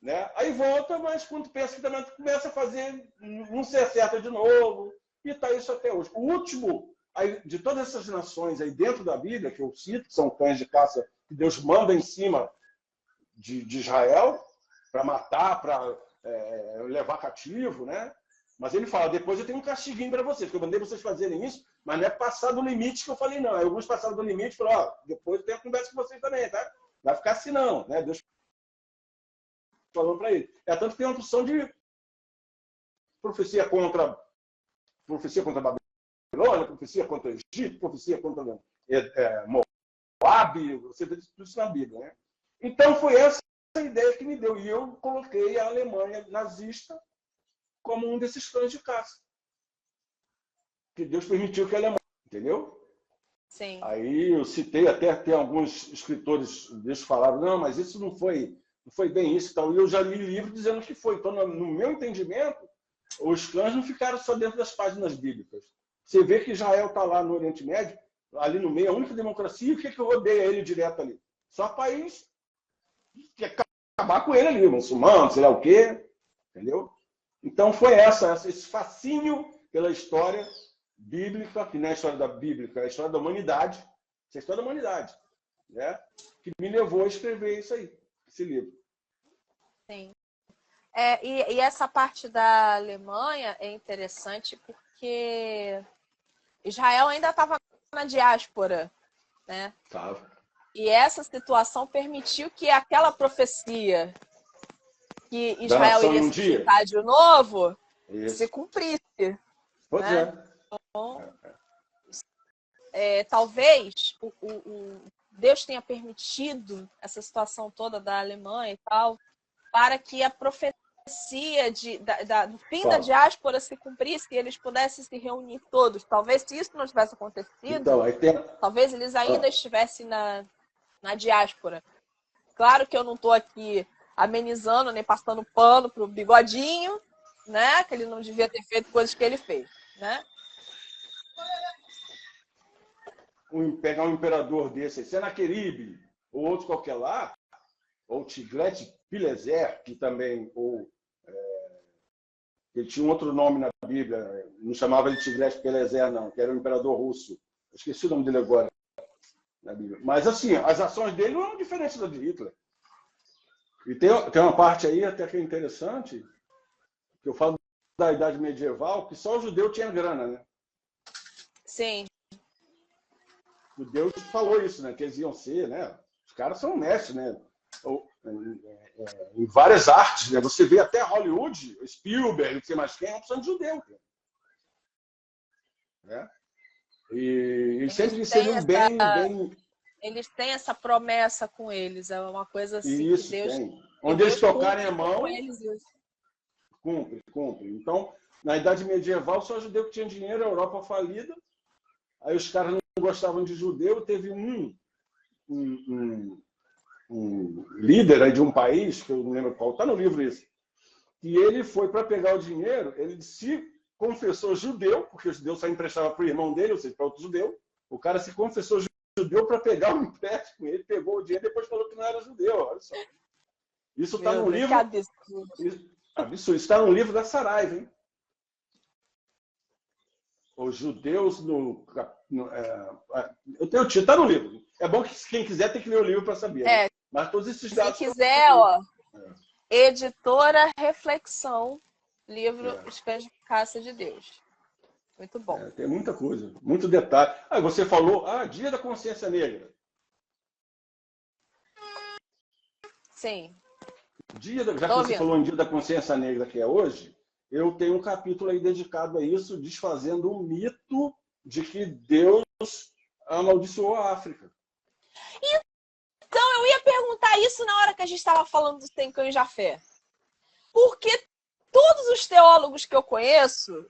Né? Aí volta, mas quando pensa que também começa a fazer, não se acerta de novo, e está isso até hoje. O último, aí, de todas essas nações aí dentro da Bíblia, que eu cito, que são cães de caça que Deus manda em cima de Israel para matar, para levar cativo, né? Mas ele fala, depois eu tenho um castiguinho para vocês, porque eu mandei vocês fazerem isso, mas não é passar do limite que eu falei, não. Aí alguns passaram do limite e falaram, ó, depois eu tenho a conversa com vocês também, tá? Vai ficar assim não, né? Deus falou para ele. Tanto que tem uma opção de profecia contra Babilônia, profecia contra Egito, profecia contra Moab, você vê tudo isso na Bíblia, né? Então foi essa a ideia que me deu, e eu coloquei a Alemanha nazista como um desses cães de caça. Que Deus permitiu que a Alemanha, entendeu? Sim. Aí eu citei, até tem alguns escritores deles falaram, não, mas isso não foi bem isso e tal. E eu já li livro dizendo que foi. Então, no meu entendimento, os cães não ficaram só dentro das páginas bíblicas. Você vê que Israel está lá no Oriente Médio, ali no meio, a única democracia, e o que rodeia ele direto ali? Só país que acabar com ele ali, muçulmano, sei lá o quê, entendeu? Então foi esse fascínio pela história bíblica, que não é a história da bíblica, é a história da humanidade, é a história da humanidade, né? Que me levou a escrever isso aí, esse livro. Sim. E essa parte da Alemanha é interessante porque Israel ainda estava na diáspora, né? Tava. E essa situação permitiu que aquela profecia que Israel iria ser um estádio novo se cumprisse. Pois né? Então, talvez Deus tenha permitido essa situação toda da Alemanha e tal, para que a profecia do fim da diáspora se cumprisse e eles pudessem se reunir todos. Talvez, se isso não tivesse acontecido, então, talvez eles ainda estivessem na diáspora. Claro que eu não estou aqui amenizando, nem passando pano para o Bigodinho, né? Que ele não devia ter feito coisas que ele fez, né? Pegar um imperador desse, Senaqueribe, ou outro qualquer lá, ou Tiglat-Pileser, que também, ele tinha um outro nome na Bíblia, não chamava ele Tiglat-Pileser, não, que era o imperador russo. Eu esqueci o nome dele agora na Bíblia. Mas, assim, as ações dele não eram diferentes das de Hitler. E tem uma parte aí até que é interessante, que eu falo da Idade Medieval, que só o judeu tinha grana, né? Sim. O Deus falou isso, né? Que eles iam ser, né? Os caras são mestres, né? Em várias artes, né? Você vê até Hollywood, Spielberg, não sei mais quem, é uma opção de judeu. Né? E sempre seriam bem... Eles têm essa promessa com eles, é uma coisa assim isso, que Deus... tem. Onde eles tocarem a mão, eles... cumpre. Então, na Idade Medieval, só judeu que tinha dinheiro, a Europa falida. Aí os caras não gostavam de judeu, teve um líder aí de um país, que eu não lembro qual, está no livro isso, e ele foi para pegar o dinheiro, ele se confessou judeu, porque o judeu só emprestava para o irmão dele, ou seja, para outro judeu, o cara se confessou judeu para pegar o empréstimo, ele pegou o dinheiro e depois falou que não era judeu, olha só. Isso está no livro... Absurdo. Isso está no livro da Saraiva, hein? Os judeus eu tenho o título, está no livro. É bom que quem quiser tem que ler o livro para saber. Né? Mas todos esses dados... Se quiser, Editora Reflexão, livro Os Cães de Caça de Deus. Muito bom. Tem muita coisa, muito detalhe. Você falou, Dia da Consciência Negra. Sim. Já que você falou em Dia da Consciência Negra, que é hoje, eu tenho um capítulo aí dedicado a isso, desfazendo o mito de que Deus amaldiçoou a África. Então, eu ia perguntar isso na hora que a gente estava falando do Sem Cães da Fé. Porque todos os teólogos que eu conheço,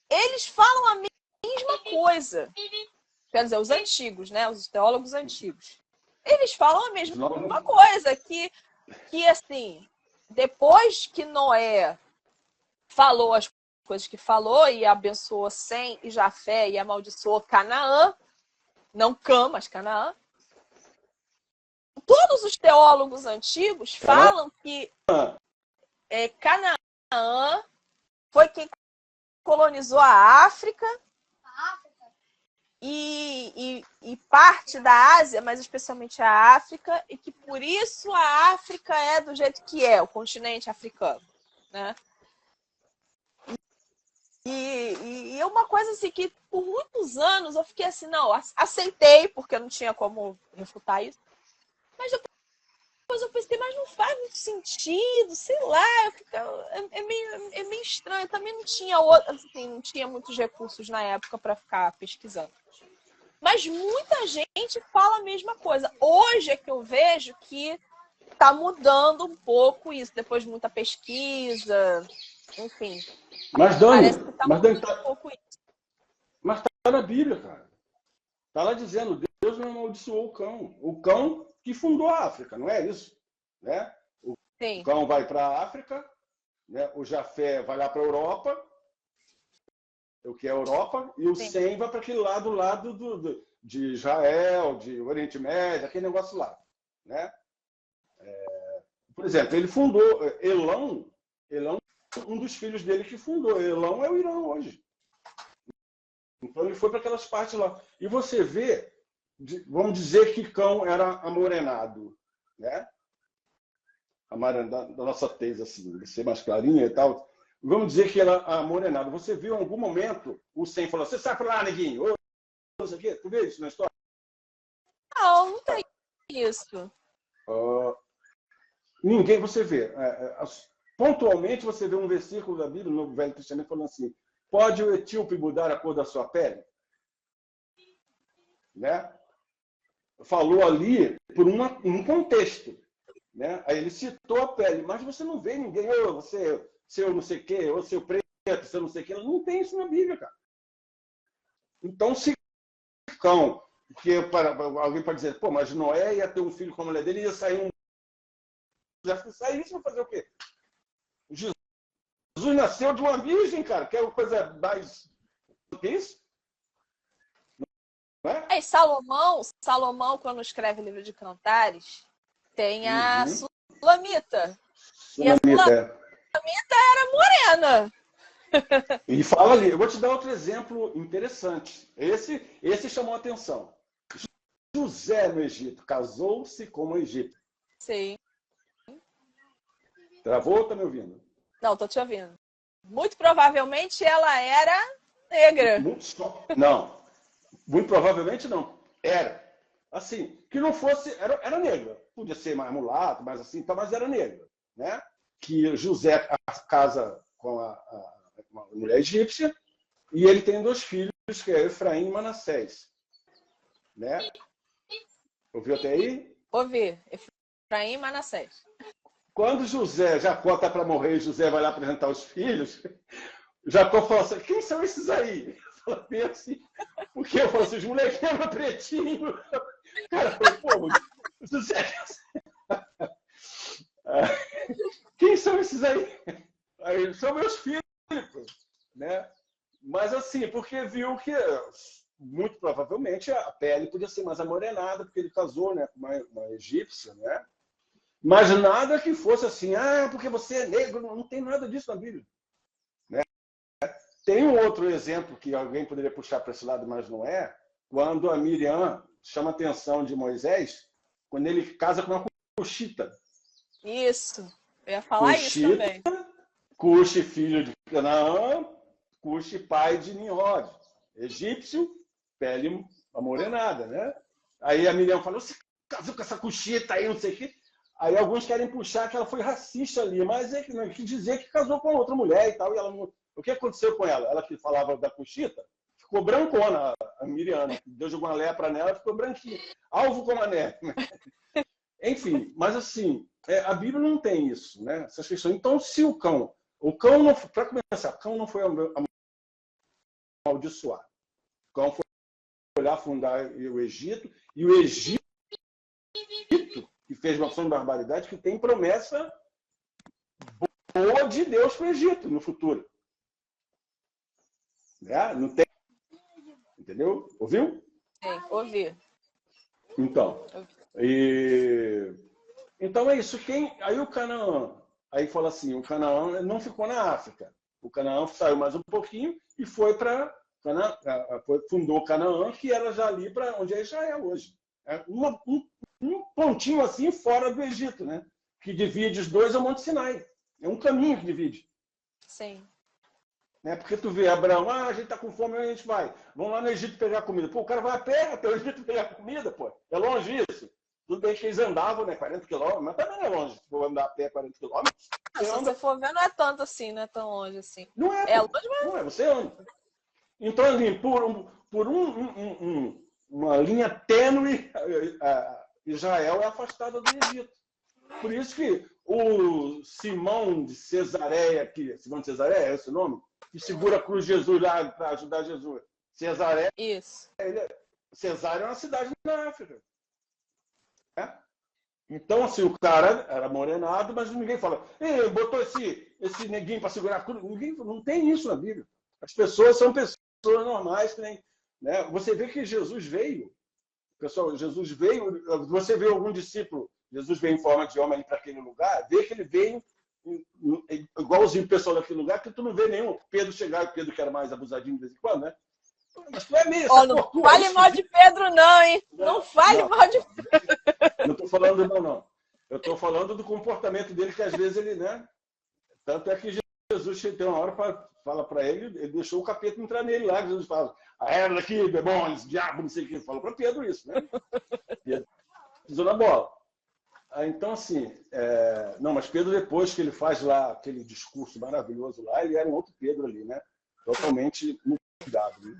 eles falam a mesma coisa. Quer dizer, os antigos, né? Os teólogos antigos. Eles falam a mesma coisa, que assim, depois que Noé falou as coisas que falou e abençoou Sem e Jafé e amaldiçoou Canaã, não Cã, mas Canaã, todos os teólogos antigos falam que Canaã foi quem colonizou a África e parte da Ásia, mas especialmente a África, e que por isso a África é do jeito que é, o continente africano, né? E é uma coisa assim que por muitos anos eu fiquei assim, não, aceitei, porque eu não tinha como refutar isso, mas depois eu pensei, mas não faz muito sentido, sei lá, é meio estranho. Eu também não tinha, assim, não tinha muitos recursos na época para ficar pesquisando. Mas muita gente fala a mesma coisa. Hoje é que eu vejo que está mudando um pouco isso, depois de muita pesquisa, enfim. Mas, Parece Dani, que está mudando um pouco isso. mas tá na Bíblia, cara. Tá lá dizendo, Deus não amaldiçoou o cão. O cão que fundou a África, não é isso? Né? O Sim. cão vai para a África, né? O Jafé vai lá para a Europa, o que é a Europa, e o Sem vai para aquele lado de Israel, de Oriente Médio, aquele negócio lá. Né? Por exemplo, ele fundou Elão, um dos filhos dele que fundou. Elão é o Irã hoje. Então ele foi para aquelas partes lá. E você vê, vamos dizer que cão era amorenado, né? Da nossa tez, assim, de ser mais clarinha e tal. Vamos dizer que era amorenado. Você viu em algum momento o Sem falou: você sai para lá, neguinho. Ô, não sei o quê. Tu vê isso na história? Não, não tem isso. Ninguém, você vê. Pontualmente você vê um versículo da Bíblia, no Velho Testamento, falando assim: pode o etíope mudar a cor da sua pele? Né? Falou ali por um contexto. Né? Aí ele citou a pele, mas você não vê ninguém, você, seu não sei o quê, ou seu preto, seu não sei o quê. Não tem isso na Bíblia, cara. Então, se cão, porque alguém pode dizer, pô, mas Noé ia ter um filho com a mulher dele, ia sair um. Já sair isso, vai fazer o quê? Jesus nasceu de uma virgem, cara, que é uma coisa mais. O que é isso? Não é? E Salomão, quando escreve o livro de Cantares, tem a Sulamita. E a Sulamita era morena. E fala ali, eu vou te dar outro exemplo interessante. Esse chamou a atenção. José no Egito casou-se com uma egípcia. Sim. Travou ou tá me ouvindo? Não, tô te ouvindo. Muito provavelmente ela era negra. Não, muito provavelmente não. Era. Assim, que não fosse. Era negra. Podia ser mais mulato, mais assim, mas era negra. Né? Que José casa com uma mulher egípcia e ele tem 2 filhos, que é Efraim e Manassés. Né? Ouviu até aí? Ouvi. Efraim e Manassés. Quando Jacó está para morrer e José vai lá apresentar os filhos, Jacó fala assim: quem são esses aí? Fala bem assim, porque eu falo assim: os molequinhos pretinho. Cara, pô, José. Quem são esses aí? Aí são meus filhos. Né? Mas assim, porque viu que muito provavelmente a pele podia ser mais amorenada, porque ele casou, né, com uma egípcia, né? Mas nada que fosse assim, porque você é negro, não tem nada disso na Bíblia. Né? Tem um outro exemplo que alguém poderia puxar para esse lado, mas não é, quando a Miriam chama a atenção de Moisés, quando ele casa com uma cuxita. Isso, eu ia falar isso também. Cuxi, filho de Canaã, Cuxi, pai de Nimrod. Egípcio, pele amorenada, né? Aí a Miriam falou: você casou com essa cuxita aí, não sei o quê. Aí alguns querem puxar que ela foi racista ali, mas é que dizer que casou com outra mulher e tal. E ela não... O que aconteceu com ela? Ela que falava da cuxita, ficou brancona, a Miriam. Deus jogou uma lepra nela, ficou branquinha. Alvo como a neve. Enfim, mas assim, a Bíblia não tem isso, né? Essas questões. Então, se o cão não, para começar, o cão não foi amaldiçoado. O cão foi lá fundar o Egito, e o Egito, que fez uma ação de barbaridade, que tem promessa boa de Deus para o Egito no futuro. Né? Não tem. Entendeu? Ouviu? Sim, ouvi. Então. Então é isso. Aí o Canaã, aí fala assim, o Canaã não ficou na África. O Canaã saiu mais um pouquinho e foi para fundou Canaã, que era já ali para onde é Israel hoje. É um pontinho assim fora do Egito, né? Que divide os dois é o Monte Sinai. É um caminho que divide. Sim. Né? Porque tu vê, Abraão, a gente tá com fome, onde a gente vai? Vamos lá no Egito pegar comida. Pô, o cara vai a pé até o Egito pegar comida, pô. É longe isso. Tudo bem que eles andavam, né? 40 quilômetros, mas também não é longe. Se for andar a pé 40 quilômetros, Se você for ver, não é tanto assim, não é tão longe assim. Não é, É pô. longe, mas... Não é, você anda. Então, assim, por uma linha tênue, Israel é afastada do Egito. Por isso que o Simão de Cesareia, Simão de Cesareia é esse o nome? Que segura a cruz de Jesus lá para ajudar Jesus. Cesareia. Isso. Cesareia é uma cidade na África. É? Então, assim, o cara era morenado, mas ninguém fala, botou esse neguinho para segurar a cruz. Ninguém, não tem isso na Bíblia. As pessoas são pessoas normais, que nem, né? Você vê que Jesus veio, pessoal, Jesus veio, você vê algum discípulo, Jesus veio em forma de homem para aquele lugar, vê que ele veio igualzinho o pessoal daquele lugar, que tu não vê nenhum Pedro chegar, o Pedro que era mais abusadinho de vez em quando, né? Mas tu é meio essa Não tortura. fale mal de Pedro, não, hein? Não fale mal de Pedro. Não estou falando, não. Eu estou falando do comportamento dele, que às vezes ele, né? Tanto é que Jesus tem uma hora fala para ele deixou o capeta entrar nele lá, Jesus fala, era daqui, demônios, diabo, não sei o que. Falou para Pedro isso, né? Pedro pisou na bola. Então, assim, não, mas Pedro, depois que ele faz lá aquele discurso maravilhoso lá, ele era um outro Pedro ali, né? Totalmente mudado, né?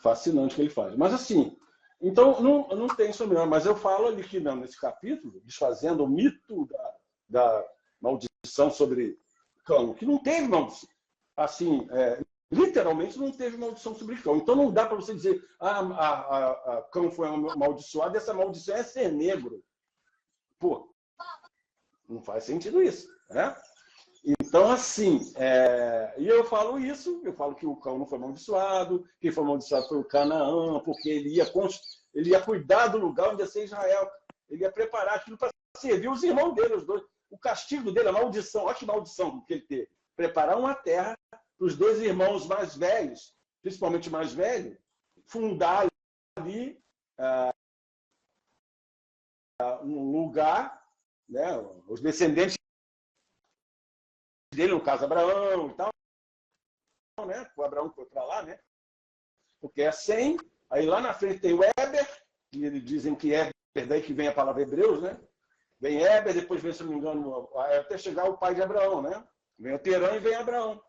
Fascinante o que ele faz. Mas, assim, então, não tem sobrenome, mas eu falo ali que, não, nesse capítulo, desfazendo o mito da maldição sobre Cão, que não teve maldição. Assim, literalmente não teve maldição sobre Cão. Então, não dá para você dizer, Cão foi amaldiçoado, essa maldição é ser negro. Pô, não faz sentido isso, né? Então, assim, e eu falo isso, eu falo que o Cão não foi amaldiçoado, quem foi amaldiçoado foi o Canaã, porque ele ia cuidar do lugar onde ia ser Israel, ele ia preparar aquilo para servir os irmãos dele, os dois. O castigo dele, a maldição, olha que maldição que ele teve, preparar uma terra para os dois irmãos mais velhos, principalmente o mais velho, fundar ali um lugar, né, os descendentes dele, no caso Abraão e tal, né? O Abraão foi para lá, né? Porque é 100, aí lá na frente tem o Éber, que eles dizem que é daí que vem a palavra Hebreus, né? Vem Éber, depois vem, se não me engano, até chegar o pai de Abraão, né? Vem o Terã e vem Abraão.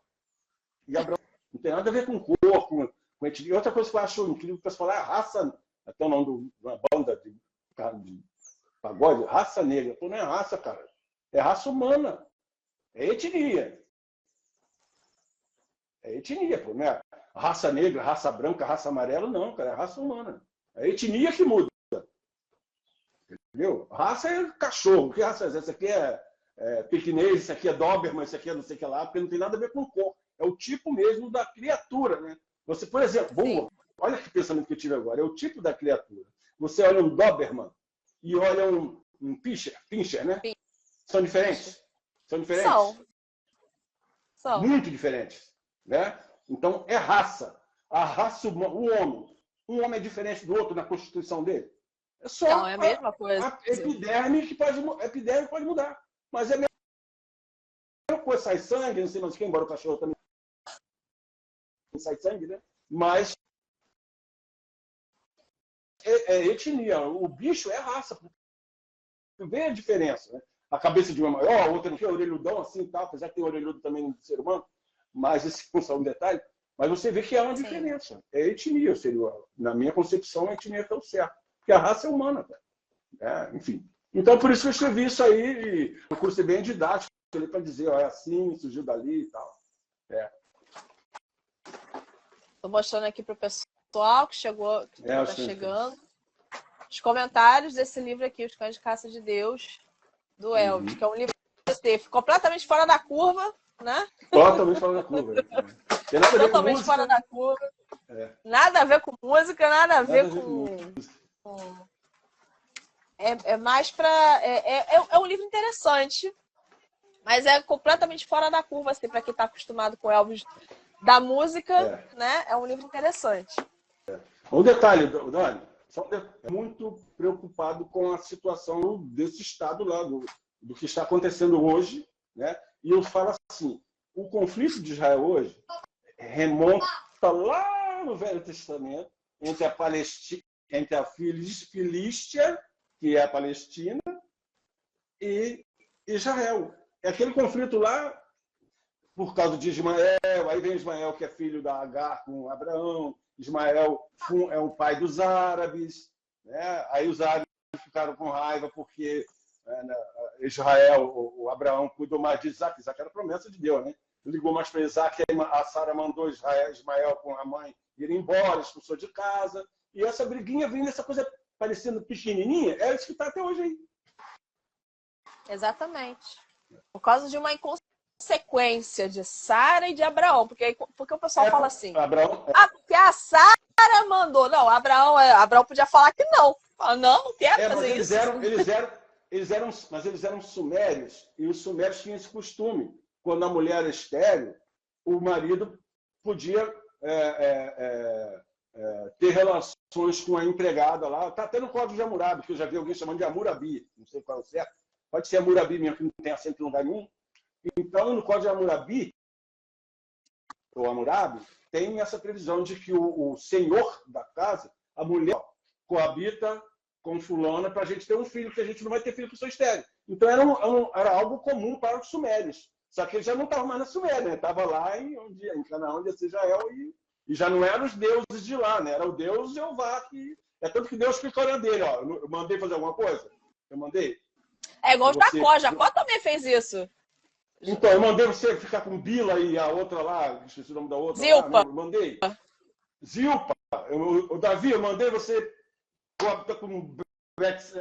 E Abraão não tem nada a ver com cor, com etnia. Outra coisa que eu acho incrível, o pessoal fala, raça, até o nome de uma banda de pagode, raça negra. Pô, não é raça, cara. É raça humana. É etnia. É etnia, pô, né? Raça negra, raça branca, raça amarela, não, cara, é raça humana. É etnia que muda. Entendeu? Raça é cachorro. Que raça é essa? Essa aqui é pequinês, isso aqui é Doberman, isso aqui é não sei o que lá, porque não tem nada a ver com cor. É o tipo mesmo da criatura, né? Você, por exemplo, olha que pensamento que eu tive agora, é o tipo da criatura. Você olha um Doberman e olha um Pinscher, né? São diferentes? São diferentes? São. Muito diferentes, né? Então, é raça. A raça humana, um homem é diferente do outro na constituição dele. É só não, é a mesma coisa. A epiderme pode mudar. Mas é a mesma coisa, sai sangue, não sei mais o que, embora o cachorro também sai sangue, né? Mas é etnia. O bicho é raça. Vê a diferença, né? A cabeça de uma maior, a outra não tem orelhudão assim e tal, apesar que tem orelhudo também no ser humano, mas esse não é um detalhe. Mas você vê que há uma diferença. É etnia, na minha concepção, a etnia é tão certo. Porque a raça é humana, cara. Enfim. Então, por isso que eu escrevi isso aí, e procuro ser bem didático para dizer, ó, é assim, surgiu dali e tal. Estou mostrando aqui para o pessoal que chegou, que está chegando. Os comentários desse livro aqui, Os Cães de Caça de Deus, do Elvis, que é um livro completamente fora da curva, né? Totalmente fora da curva. Tem nada a ver totalmente com música. Fora da curva. Nada a ver com música, nada a ver com... É mais para... É um livro interessante, mas é completamente fora da curva, assim, para quem está acostumado com Elvis da música, né? É um livro interessante. Um detalhe, Dani, muito preocupado com a situação desse Estado lá, do que está acontecendo hoje, né? E eu falo assim, o conflito de Israel hoje remonta lá no Velho Testamento, entre a Palestina, entre a Filístia, que é a Palestina, e Israel. É aquele conflito lá por causa de Ismael, aí vem Ismael, que é filho da Agar com Abraão, Ismael é o pai dos árabes, né? Aí os árabes ficaram com raiva porque Israel, o Abraão cuidou mais de Isaac, Isaac era promessa de Deus, né? Ligou mais para Isaac, a Sara mandou Ismael com a mãe ir embora, expulsou de casa, e essa briguinha vindo, essa coisa parecendo pequenininha, é isso que está até hoje aí. Exatamente. Por causa de uma inconsequência de Sara e de Abraão. Porque o pessoal fala assim, porque a Sara mandou. Não, Abraão podia falar que não. Fala, não quero fazer isso. Mas eles eram sumérios, e os sumérios tinham esse costume. Quando a mulher era estéril, o marido podia ter relações com a empregada lá. Está até no Código de Hammurabi, que eu já vi alguém chamando de Hammurabi, não sei qual é o certo. Pode ser Hammurabi mesmo, que não tem acento em lugar nenhum. Então, no Código de Hammurabi, ou Hammurabi, tem essa previsão de que o senhor da casa, a mulher, coabita com fulana para a gente ter um filho, que a gente não vai ter filho por sua estéreo. Então, era algo comum para os sumérios. Só que ele já não estava mais na Suméria, né? Estava lá em Canaã, onde é Israel, e já não eram os deuses de lá, né? Era o Deus Jeová, que é tanto que Deus explicou dele, ó. Eu mandei fazer alguma coisa? Eu mandei? É igual o Jacó também fez isso. Então, eu mandei você ficar com Bila e a outra lá, esqueci o nome da outra. Zilpa. Lá, eu mandei. Zilpa. O Davi, eu mandei você com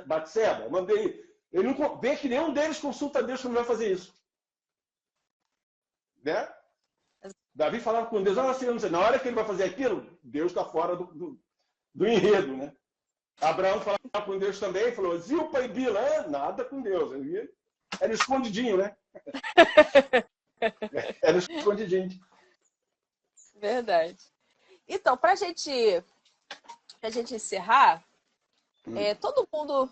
Batseba. Mandei. Ele não vê que nenhum deles consulta Deus que não vai fazer isso. Né? Davi falava com Deus, na hora que ele vai fazer aquilo, Deus está fora do enredo. Né? Abraão falava com Deus também, falou, Zilpa e Bila, nada com Deus. Era escondidinho, né? Era escondidinho. Verdade. Então, para a gente encerrar, todo mundo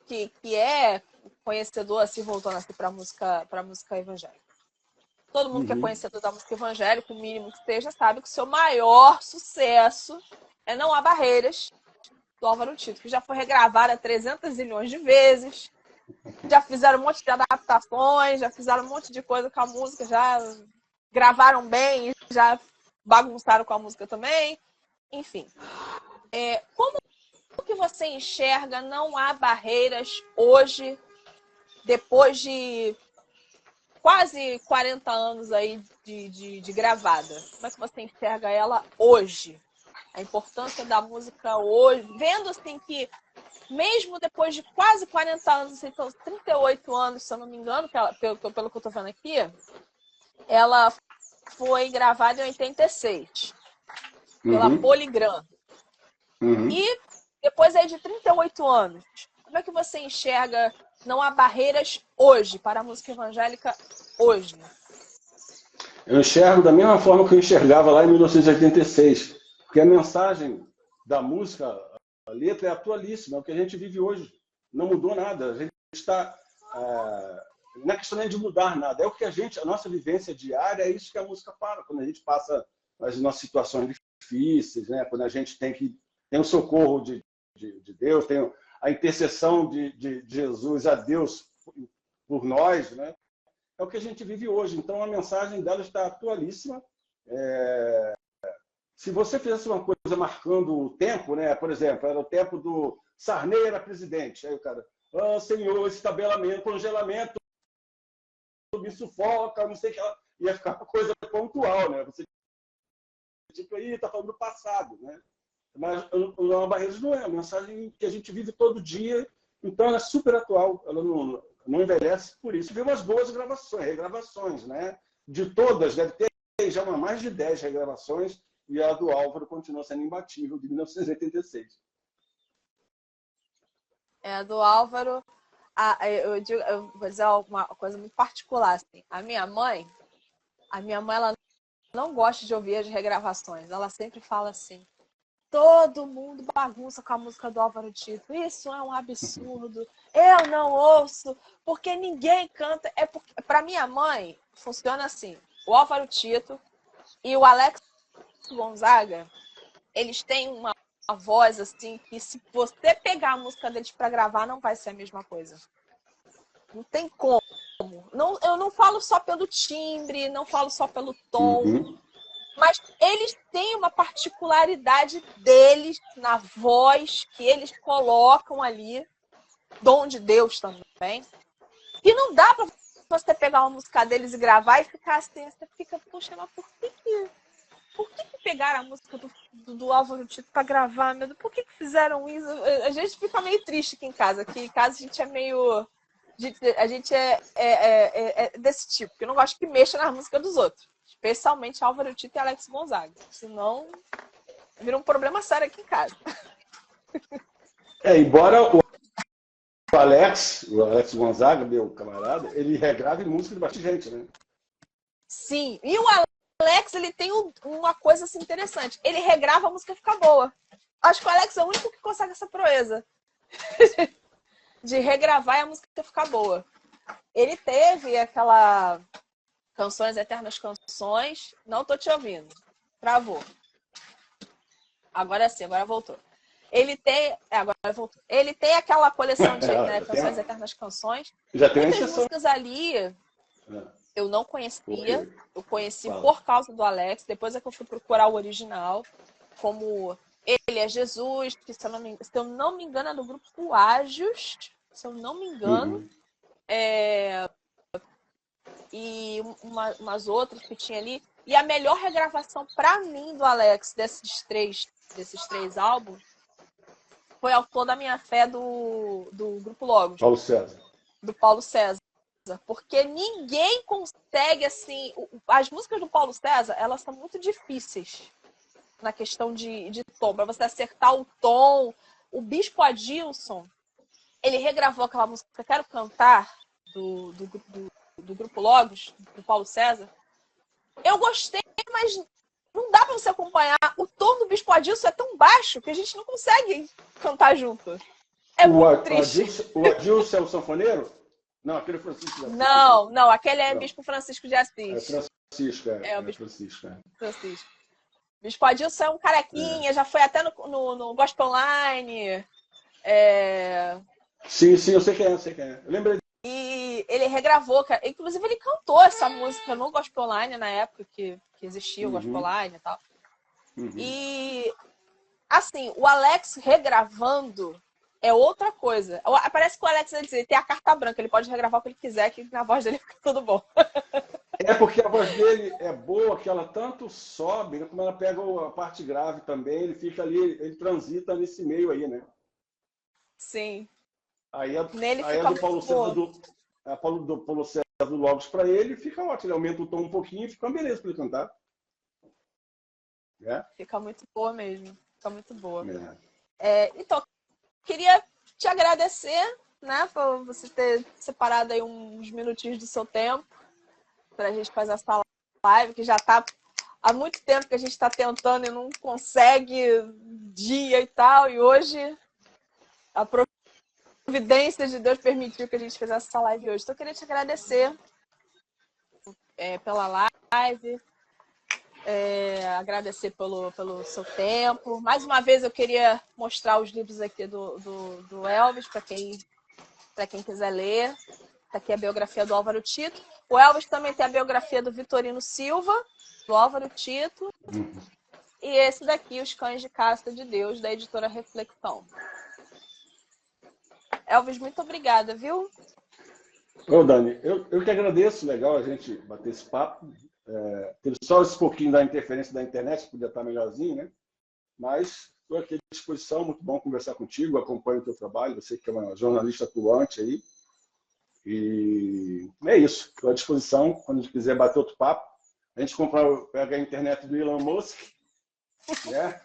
que é conhecedor, assim, voltando aqui para a música evangélica, todo mundo que é conhecedor da música evangélica, o mínimo que seja, sabe que o seu maior sucesso é Não Há Barreiras, do Álvaro Tito, que já foi regravada 300 milhões de vezes, já fizeram um monte de adaptações, já fizeram um monte de coisa com a música, já gravaram bem, já bagunçaram com a música também. Enfim, como que você enxerga Não Há Barreiras hoje, depois de quase 40 anos aí de gravada? Como é que você enxerga ela hoje? A importância da música hoje, vendo assim que mesmo depois de quase 40 anos, então 38 anos, se eu não me engano, pelo que eu estou vendo aqui, ela foi gravada em 86 pela Polygram. E depois aí de 38 anos, como é que você enxerga Não Há Barreiras hoje, para a música evangélica hoje? Eu enxergo da mesma forma que eu enxergava lá em 1986, porque a mensagem da música, a letra é atualíssima, é o que a gente vive hoje. Não mudou nada. A gente está... não é questão nem de mudar nada, é o que a nossa vivência diária, é isso que a música fala. Quando a gente passa as nossas situações difíceis, né? Quando a gente tem o socorro de Deus, tem a intercessão de Jesus a Deus por nós, né? É o que a gente vive hoje. Então, a mensagem dela está atualíssima. Se você fizesse uma coisa marcando o tempo, né? Por exemplo, era o tempo do Sarney era presidente. Aí o cara, senhor, esse tabelamento, congelamento, me sufoca, não sei o que. Ia ficar uma coisa pontual, né? Você tipo, aí está falando do passado, né? Mas o Barreiros não é, a mensagem que a gente vive todo dia, então ela é super atual, ela não envelhece por isso. Viu umas boas regravações, né? De todas, deve ter já mais de 10 regravações, e a do Álvaro continua sendo imbatível, de 1986. A do Álvaro, eu vou dizer uma coisa muito particular. Assim. A minha mãe, ela não gosta de ouvir as regravações. Ela sempre fala assim: todo mundo bagunça com a música do Álvaro Tito. Isso é um absurdo. Eu não ouço, porque ninguém canta. É porque, para minha mãe, funciona assim. O Álvaro Tito e o Alex Gonzaga, eles têm uma voz assim que se você pegar a música deles para gravar, não vai ser a mesma coisa. Não tem como. Não, eu não falo só pelo timbre, não falo só pelo tom, mas eles têm uma particularidade deles na voz que eles colocam ali, dom de Deus também, e não dá para você pegar uma música deles e gravar e ficar assim, você fica, poxa, mas por que pegaram a música do Álvaro Tito para gravar, meu Deus? Por que fizeram isso? A gente fica meio triste aqui em casa, que em casa a gente é meio... A gente é desse tipo, que eu não gosto que mexa na música dos outros. Especialmente Álvaro Tito e Alex Gonzaga. Senão, vira um problema sério aqui em casa. Embora o Alex Gonzaga, meu camarada, ele regrava música de bastante gente, né? Sim, e o Alex, ele tem uma coisa assim, interessante. Ele regrava a música e fica boa. Acho que o Alex é o único que consegue essa proeza. De regravar e a música ficar boa. Ele teve aquela Canções Eternas Canções. Não tô te ouvindo. Travou. Agora sim, agora voltou. Ele tem... agora voltou. Ele tem aquela coleção de Canções Eternas Canções. Já tem muitas músicas ali eu não conhecia. Eu conheci por causa do Alex. Depois é que eu fui procurar o original. Como... Ele é Jesus, que se eu não me engano é do grupo Ágios, se eu não me engano. E umas outras que tinha ali. E a melhor regravação para mim do Alex desses três álbuns foi Autor da Minha Fé do grupo Logos. Paulo César. Do Paulo César. Porque ninguém consegue, assim... As músicas do Paulo César, elas são muito difíceis na questão de tom, para você acertar o tom. O Bispo Adilson, ele regravou aquela música Quero Cantar, do grupo Logos, do Paulo César. Eu gostei, mas não dá para você acompanhar. O tom do Bispo Adilson é tão baixo que a gente não consegue cantar junto. É muito triste. O Adilson é o sanfoneiro? Não, aquele Francisco de Assis. Não, aquele é Bispo Francisco de Assis. É Francisco, o Bispo Francisco. Bispo Adilson é um carequinha, já foi até no Gospel Online. Sim, eu sei quem é. Eu lembrei. E ele regravou, inclusive ele cantou essa música no Gospel Online na época que existia o Gospel Online e tal. E, assim, o Alex regravando é outra coisa. Parece que o Alex ele tem a carta branca, ele pode regravar o que ele quiser, que na voz dele fica tudo bom. É porque a voz dele é boa, que ela tanto sobe, como ela pega a parte grave também, ele fica ali, ele transita nesse meio aí, né? Sim. Aí a do Paulo César do Paulo César do Logos para ele fica ótimo, ele aumenta o tom um pouquinho e fica uma beleza para ele cantar. Fica muito boa mesmo, fica muito boa. Então, queria te agradecer, né, por você ter separado aí uns minutinhos do seu tempo para a gente fazer essa live, que já está há muito tempo que a gente está tentando e não consegue dia e tal, e hoje a providência de Deus permitiu que a gente fizesse essa live hoje. Então, eu queria te agradecer pela live, agradecer pelo seu tempo. Mais uma vez, eu queria mostrar os livros aqui do Elvis, para quem quiser ler. Tá aqui a biografia do Álvaro Tito. O Elvis também tem a biografia do Vitorino Silva, do Álvaro Tito. E esse daqui, Os Cães de Caça de Deus, da editora Reflexão. Elvis, muito obrigada, viu? Ô, Dani, eu que agradeço, legal a gente bater esse papo. Teve só esse pouquinho da interferência da internet, que podia estar melhorzinho, né? Mas estou aqui à disposição, muito bom conversar contigo, acompanho o teu trabalho, você que é uma jornalista atuante aí. E é isso, estou à disposição, quando a gente quiser bater outro papo. A gente pega a internet do Elon Musk, né?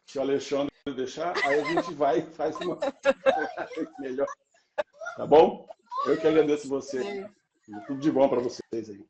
Se o Alexandre deixar, aí a gente vai e faz uma melhor. Tá bom? Eu que agradeço você. Tudo de bom para vocês aí.